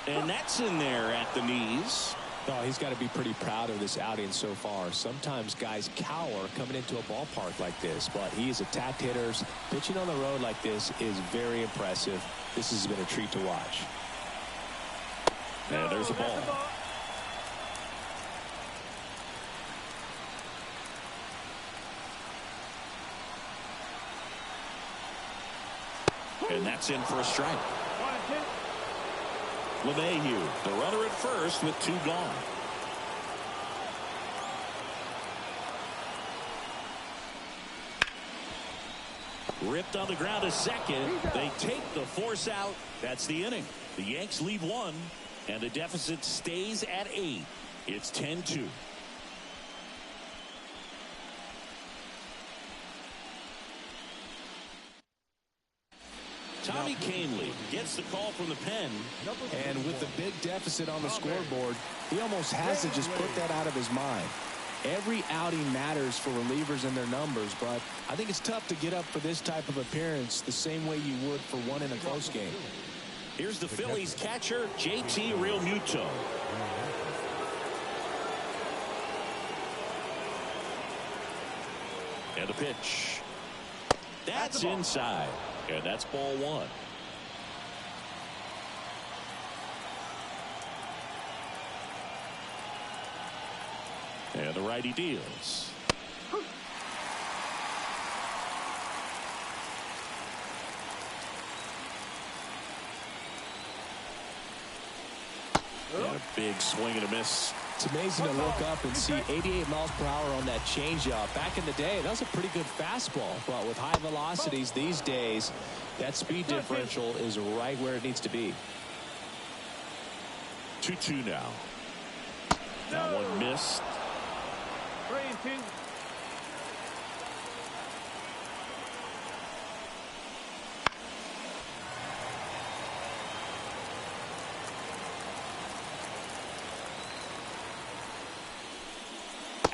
And that's in there at the knees. Oh, he's got to be pretty proud of this outing so far. Sometimes guys cower coming into a ballpark like this, but he's attacked hitters. Pitching on the road like this is very impressive. This has been a treat to watch. And there's a ball. And that's in for a strike. LeMahieu, the runner at first with 2 gone. Ripped on the ground to second. They take the force out. That's the inning. The Yanks lead 1, and the deficit stays at 8. It's 10-2. Tommy Kahnle gets the call from the pen. And with the big deficit on the scoreboard, he almost has to just put that out of his mind. Every outing matters for relievers and their numbers, but I think it's tough to get up for this type of appearance the same way you would for one in a close game. Here's the Phillies catcher, JT Realmuto. And a pitch. That's inside. And that's ball 1. And the righty deals. Big swing and a miss. It's amazing to look up and see 88 miles per hour on that changeup. Back in the day, that was a pretty good fastball. But with high velocities these days, that speed differential is right where it needs to be. 2-2 now. That one missed. 3-2.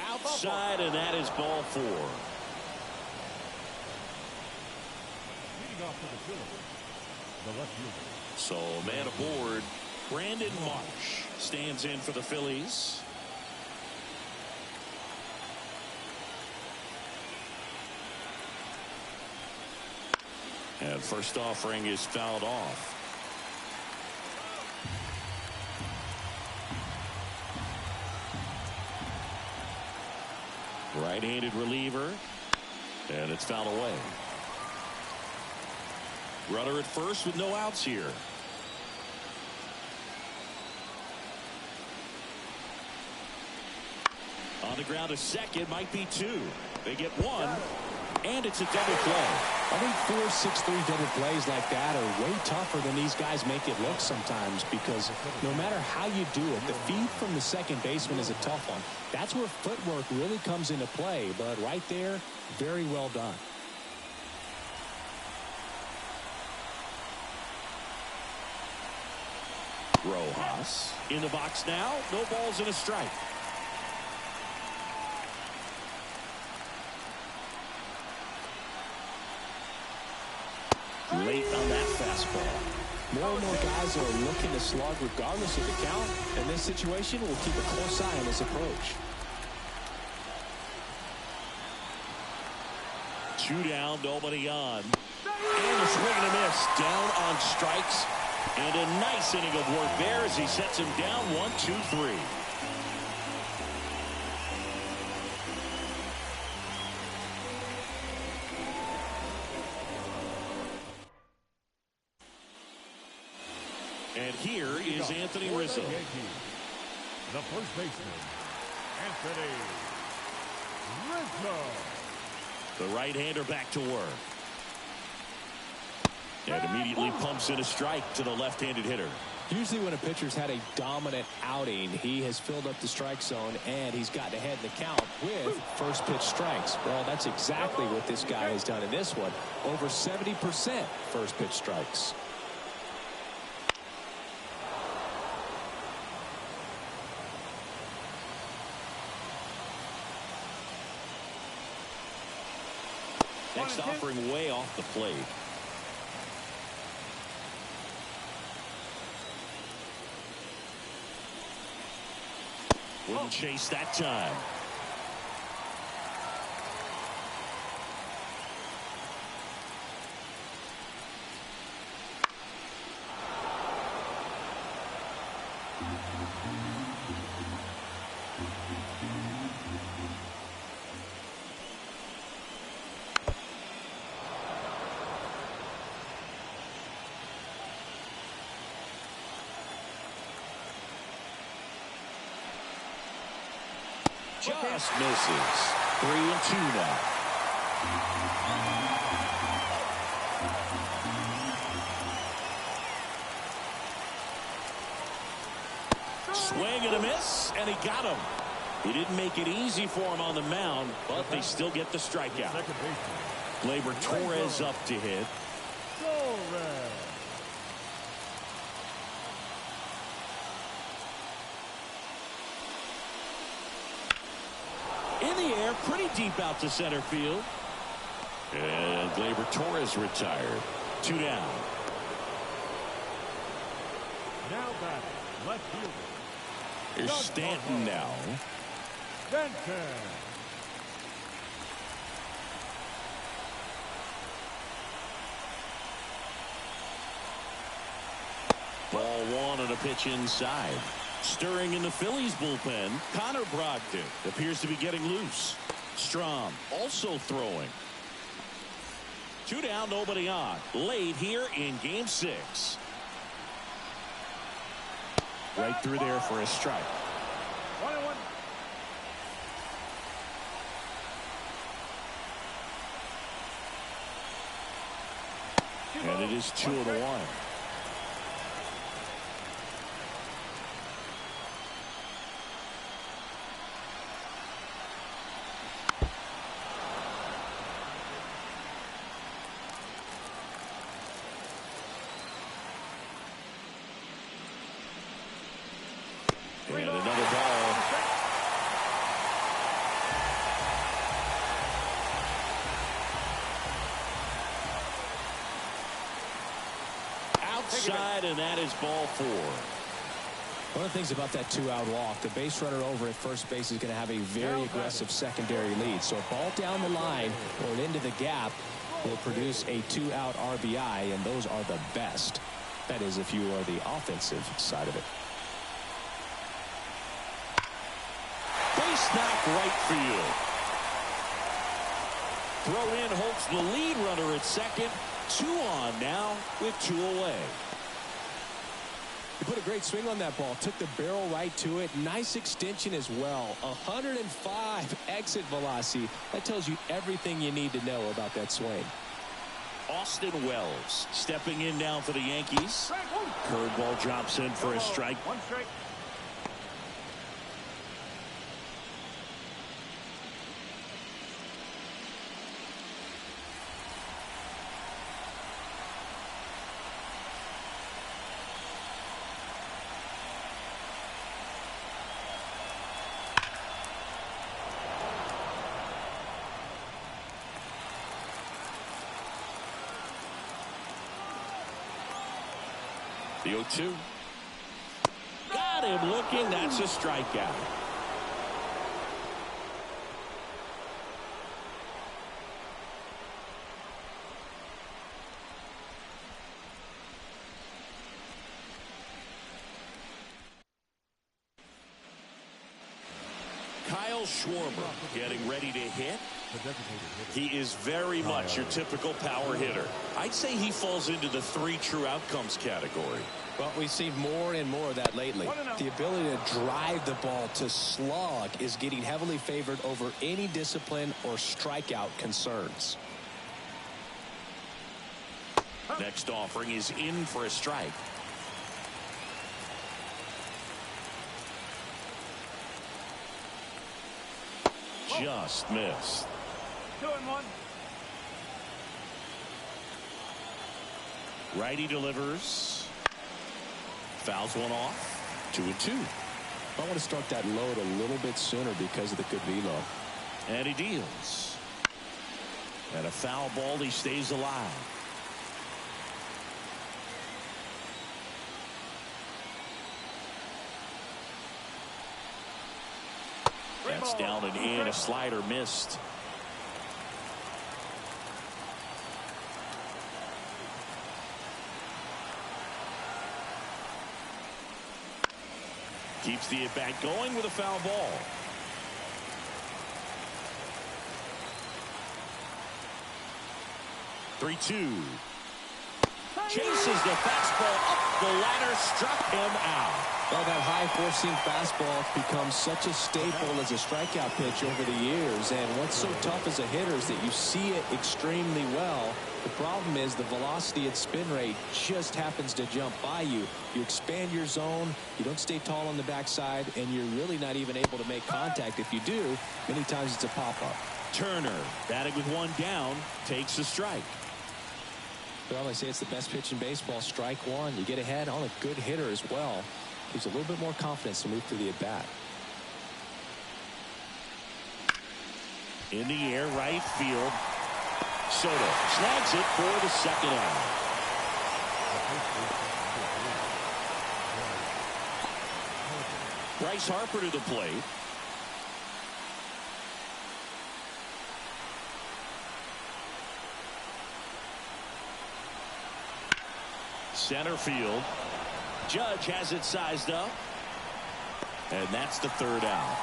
Outside, and that is ball 4. Leading off for the Phillies, the left fielder. So man aboard. Brandon Marsh stands in for the Phillies. And first offering is fouled off. Right-handed reliever, and it's fouled away. Runner at first with no outs here. On the ground, a second, might be 2. They get 1, and it's a double play. I think 4-6-3 double plays like that are way tougher than these guys make it look sometimes, because no matter how you do it, the feed from the second baseman is a tough one. That's where footwork really comes into play, but right there, very well done. Rojas in the box now. No balls and a strike. Late on that fastball. More and more guys are looking to slug regardless of the count. In this situation, we'll keep a close eye on his approach. 2 down, nobody on. And a swing and a miss. Down on strikes. And a nice inning of work there as he sets him down 1-2-3. And here is Anthony Rizzo. The first baseman, Anthony Rizzo. The right-hander back to work. And immediately pumps in a strike to the left-handed hitter. Usually when a pitcher's had a dominant outing, he has filled up the strike zone and he's gotten ahead in the count with first pitch strikes. Well, that's exactly what this guy has done in this one. Over 70% first pitch strikes. Next offering way off the plate. Wouldn't chase that time. Just misses. 3-2 now. Swing and a miss, and he got him. He didn't make it easy for him on the mound, but they still get the strikeout. Gleyber Torres up to hit. In the air, pretty deep out to center field. And Gleyber Torres retired. 2 down. Now back, left fielder. Here's Stanton now. Stanton. Ball 1 on a pitch inside. Stirring in the Phillies bullpen, Connor Brogdon appears to be getting loose. Strom also throwing. 2 down, nobody on. Late here in Game 6. Right through there for a strike. 1-1. And it is 2-1. And another ball. Outside, and that is ball 4. One of the things about that two-out walk, the base runner over at first base is going to have a very aggressive secondary lead. So a ball down the line or into the gap will produce a two-out RBI, and those are the best. That is, if you are the offensive side of it. Base knock right field. Throw in holds the lead runner at second. 2 on now with 2 away. He put a great swing on that ball. Took the barrel right to it. Nice extension as well. 105 exit velocity. That tells you everything you need to know about that swing. Austin Wells stepping in now for the Yankees. Curveball drops in for a strike. 1 strike. The 0-2. Got him looking. That's a strikeout. Kyle Schwarber getting ready to hit. He is very much your typical power hitter. I'd say he falls into the 3 true outcomes category. Well, we've seen more and more of that lately. The ability to drive the ball to slug is getting heavily favored over any discipline or strikeout concerns. Next offering is in for a strike. Just missed. 2-1. Righty delivers. Fouls one off. 2-2. I want to start that load a little bit sooner because of the good velo. And he deals. And a foul ball. He stays alive. That's down and in. A slider missed. Keeps the at-bat going with a foul ball. Three-two. Chases the fastball up the ladder, struck him out. Well, that high four-seam fastball becomes such a staple as a strikeout pitch over the years. And what's so tough as a hitter is that you see it extremely well. The problem is the velocity and spin rate just happens to jump by you. You expand your zone, you don't stay tall on the backside, and you're really not even able to make contact. If you do, many times it's a pop-up. Turner, batting with 1 down, takes a strike. Well, I say it's the best pitch in baseball. Strike 1. You get ahead on a good hitter as well. Gives a little bit more confidence to move through the at-bat. In the air, right field. Soto snags it for the second out. Bryce Harper to the plate. Center field. Judge has it sized up. And that's the 3rd out.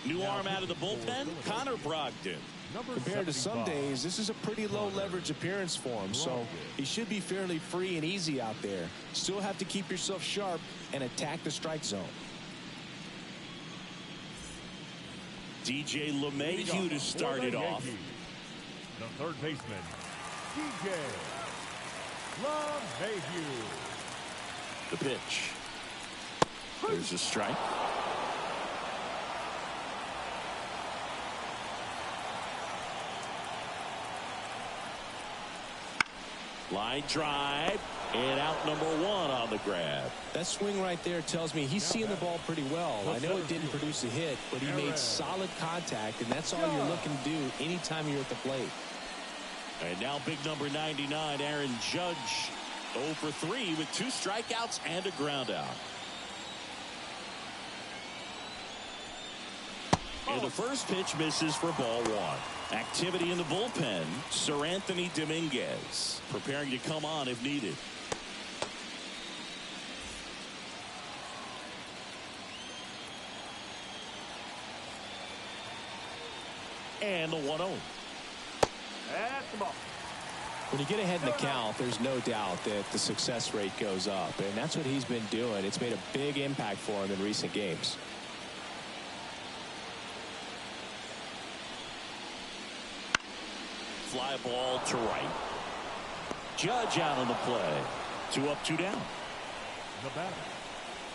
New arm out of the bullpen, Connor Brogdon. Compared to some days, this is a pretty low leverage appearance for him, so he should be fairly free and easy out there. Still have to keep yourself sharp and attack the strike zone. DJ LeMahieu to start it off. The third baseman, DJ LeMahieu. The pitch. There's a strike. Line drive, and out number one on the grab. That swing right there tells me he's seeing the ball pretty well. I know it didn't produce a hit, but he made solid contact, and that's all you're looking to do anytime you're at the plate. And now big number 99, Aaron Judge, 0 for 3 with 2 strikeouts and a ground out. And the first pitch misses for ball 1. Activity in the bullpen. Sir Anthony Dominguez preparing to come on if needed. And the 1-0. That's the ball. When you get ahead in the count, there's no doubt that the success rate goes up, and that's what he's been doing. It's made a big impact for him in recent games. Fly ball to right. Judge out on the play. 2 up, 2 down. The batter,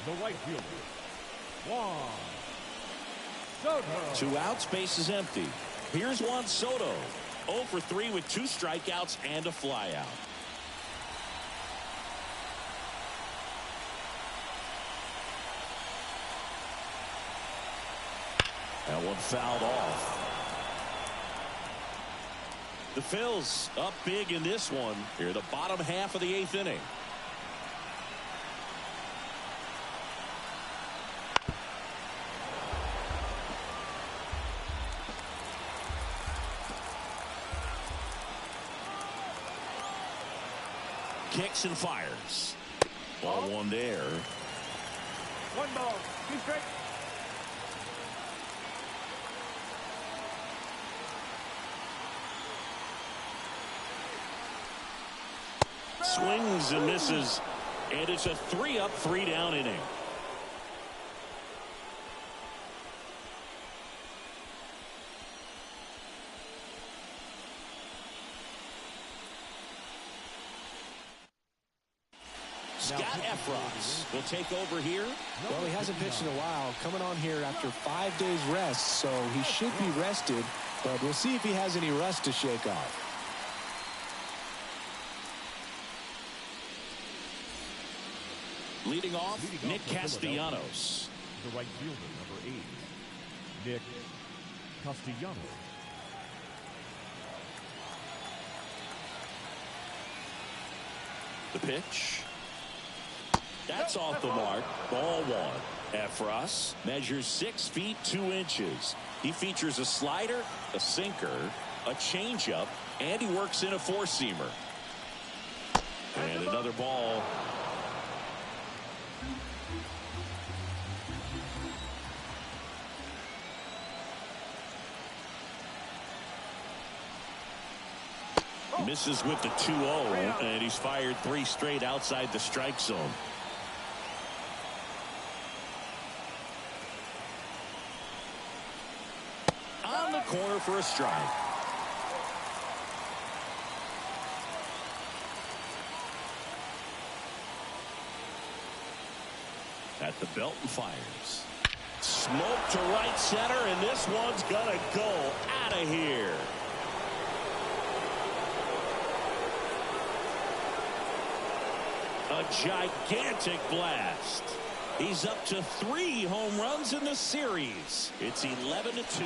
the right fielder, Juan Soto. 2 outs, base is empty. Here's Juan Soto. 0 for 3 with 2 strikeouts and a flyout. That one fouled off. The Phillies up big in this one. Here, the bottom half of the 8th inning. Kicks and fires. Ball 1 there. 1 ball, 2 strikes. Swings and misses, and it's a 3 up, 3 down inning. Scott Efros will take over here. Well, he hasn't pitched in a while, coming on here after 5 days rest, so he should be rested, but we'll see if he has any rust to shake off. Leading off, Nick Castellanos. The right fielder, number 8, Nick Castellanos. The pitch. That's off the mark. Ball 1. Efros measures 6 feet 2 inches. He features a slider, a sinker, a changeup, and he works in a 4-seamer. And another ball. Misses with the 2-0, and he's fired 3 straight outside the strike zone. On the corner for a strike. At the belt and fires. Smoke to right center, and this one's gonna go out of here. A gigantic blast. He's up to 3 home runs in the series. It's 11-2.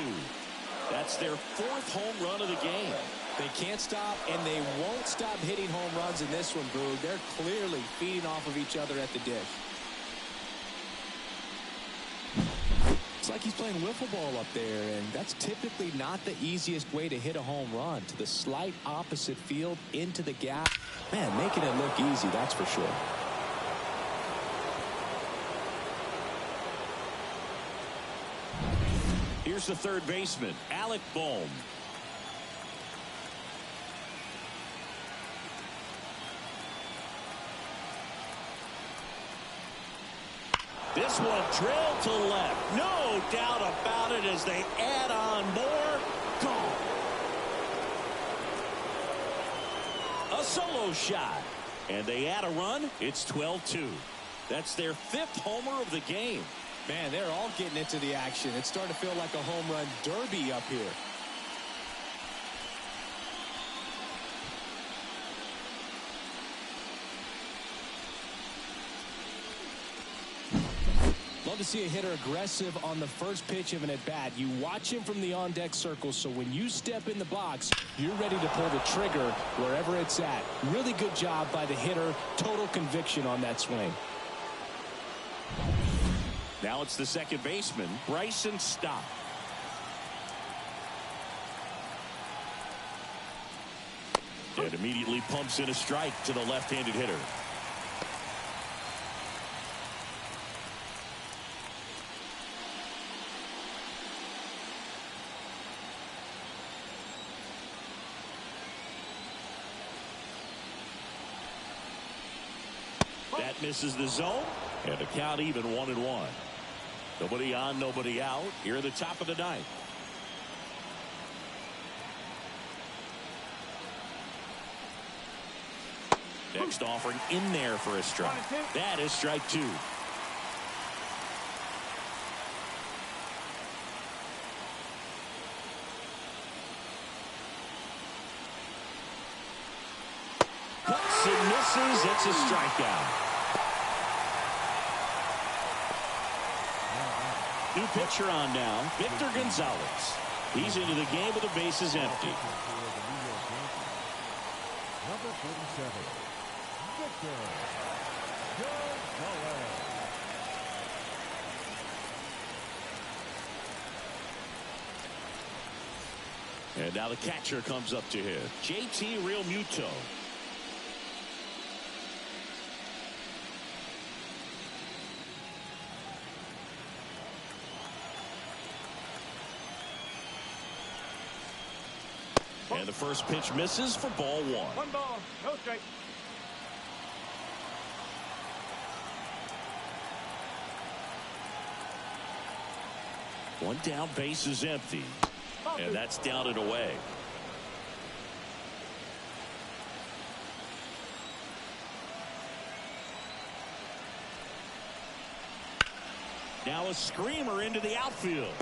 That's their 4th home run of the game. They can't stop, and they won't stop hitting home runs in this one, Boog. They're clearly feeding off of each other at the dish. It's like he's playing wiffle ball up there, and that's typically not the easiest way to hit a home run. To the slight opposite field, into the gap. Man, making it look easy, that's for sure. Here's the third baseman, Alec Bohm. This one drilled to left. No doubt about it as they add on more. Gone. A solo shot. And they add a run. It's 12-2. That's their 5th homer of the game. Man, they're all getting into the action. It's starting to feel like a home run derby up here. Love to see a hitter aggressive on the first pitch of an at-bat. You watch him from the on-deck circle, so when you step in the box, you're ready to pull the trigger wherever it's at. Really good job by the hitter. Total conviction on that swing. Now it's the second baseman, Bryson Stott. And immediately pumps in a strike to the left-handed hitter. That misses the zone, and the count even 1-1. Nobody on, nobody out here at the top of the ninth. Next offering in there for a strike. That is strike 2. Cuts and misses. It's a strikeout. New pitcher on now, Victor Gonzalez. He's into the game with the bases empty. Number 47, Victor Gonzalez. And now the catcher comes up to hit. JT Realmuto. And the first pitch misses for ball 1. 1 ball, no strike. One down, base is empty. And that's down and away. Now a screamer into the outfield.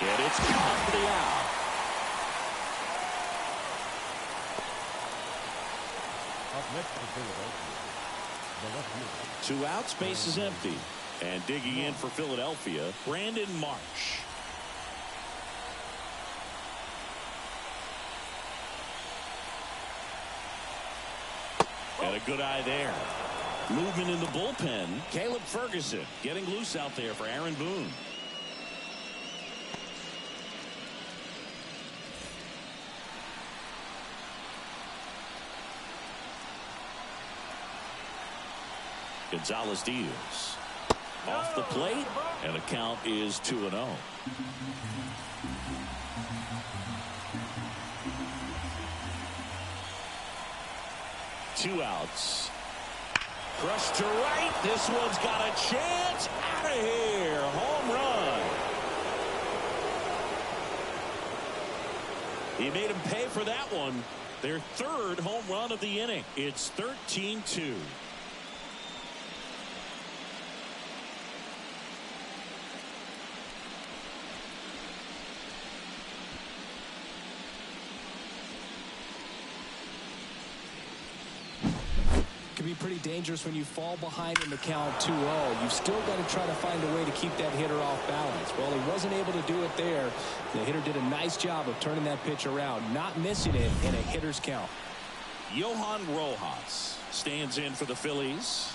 And it's caught for the out. Up next for Philadelphia, the left fielder. 2 outs, base is empty. And digging in for Philadelphia, Brandon Marsh. And a good eye there. Movement in the bullpen. Caleb Ferguson getting loose out there for Aaron Boone. Gonzalez deals. Off the plate, and the count is 2-0. Two outs. Crushed to right. This one's got a chance. Out of here. Home run. He made him pay for that one. Their 3rd home run of the inning. It's 13-2. Can be pretty dangerous when you fall behind in the count 2-0. You've still got to try to find a way to keep that hitter off balance. Well, he wasn't able to do it there. The hitter did a nice job of turning that pitch around, not missing it in a hitter's count. Johan Rojas stands in for the Phillies.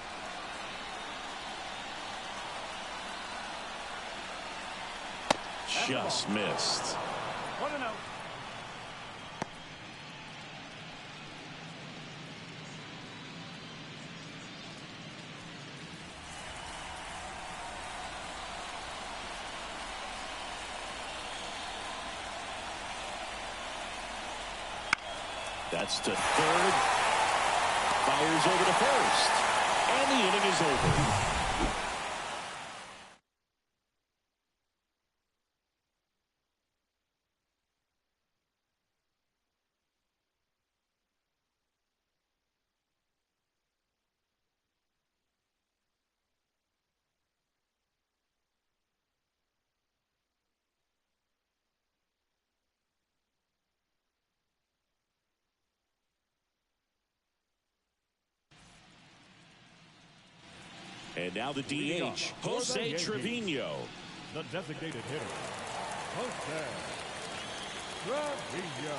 Just missed. 1-0. That's to third. Fires over to first. And the inning is over. And now the DH, Jose Trevino. The designated hitter, Jose Trevino.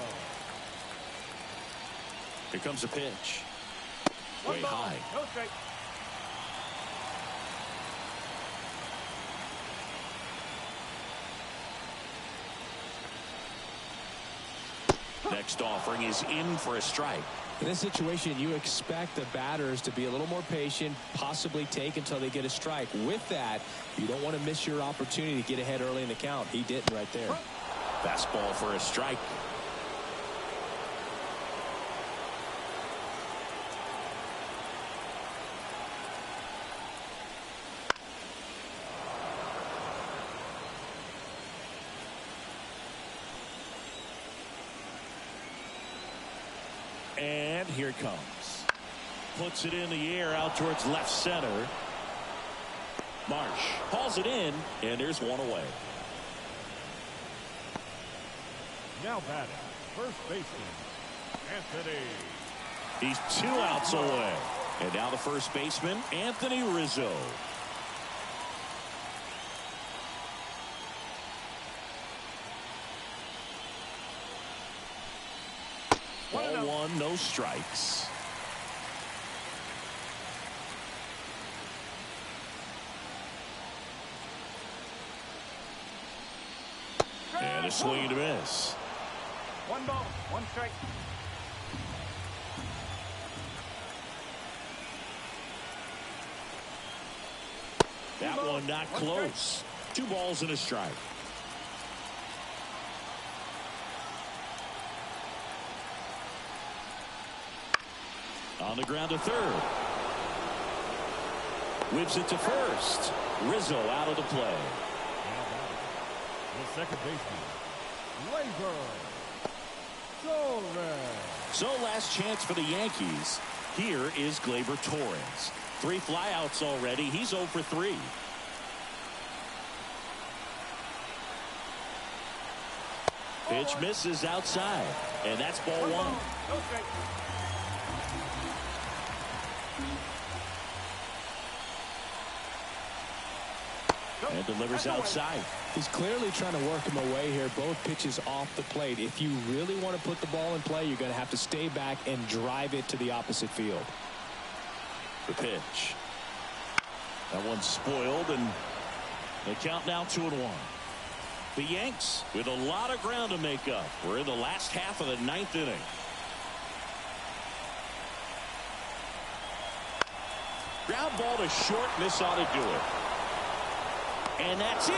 Here comes a pitch. Way high. No strike. Next offering is in for a strike. In this situation, you expect the batters to be a little more patient, possibly take until they get a strike. With that, you don't want to miss your opportunity to get ahead early in the count. He didn't right there. Fastball for a strike. And here it comes. Puts it in the air out towards left center. Marsh hauls it in, and there's one away. Now batting, first baseman, Anthony. He's 2 outs away. And now the first baseman, Anthony Rizzo. Ball one, no strikes. And a swing and a miss. 1 ball, 1 strike. That one not close. 2 balls and a strike. On the ground to third. Whips it to first. Rizzo out of the play. Now batting, the second baseman, Gleyber Torres. So last chance for the Yankees. Here is Gleyber Torres. 3 flyouts already. He's 0 for 3. Pitch misses outside. And that's ball 1. No strike. And delivers outside. He's clearly trying to work him away here. Both pitches off the plate. If you really want to put the ball in play, you're going to have to stay back and drive it to the opposite field. The pitch. That one's spoiled, and they count now 2-1. The Yanks with a lot of ground to make up. We're in the last half of the 9th inning. Ground ball to short, and this ought to do it. And that's it.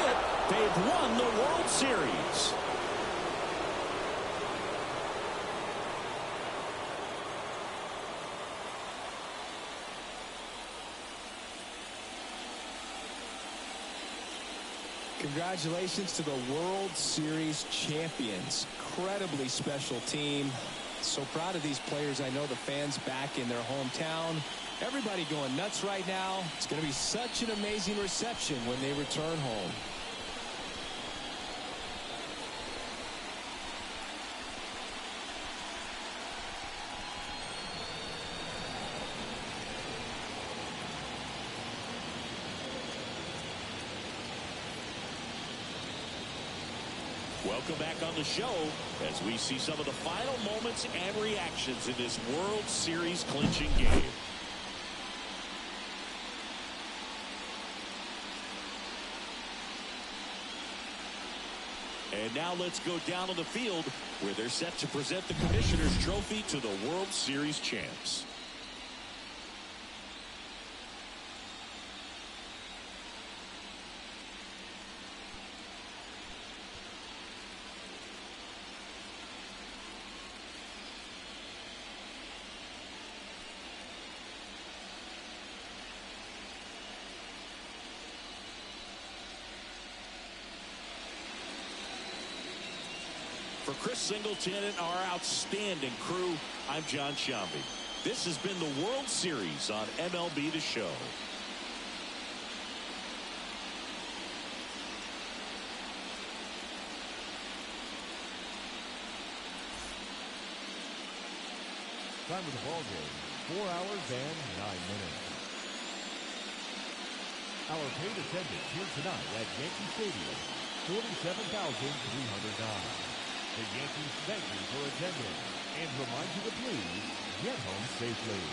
They've won the World Series. Congratulations to the World Series champions. Incredibly special team. So proud of these players. I know the fans back in their hometown. Everybody going nuts right now. It's going to be such an amazing reception when they return home. Welcome back on the show as we see some of the final moments and reactions in this World Series clinching game. And now let's go down on the field where they're set to present the Commissioner's Trophy to the World Series champs. For Chris Singleton and our outstanding crew, I'm John Sciambi. This has been the World Series on MLB The Show. Time of the ball game, 4 hours and 9 minutes. Our paid attendance here tonight at Yankee Stadium, 47,309. The Yankees thank you for attending and remind you to please get home safely.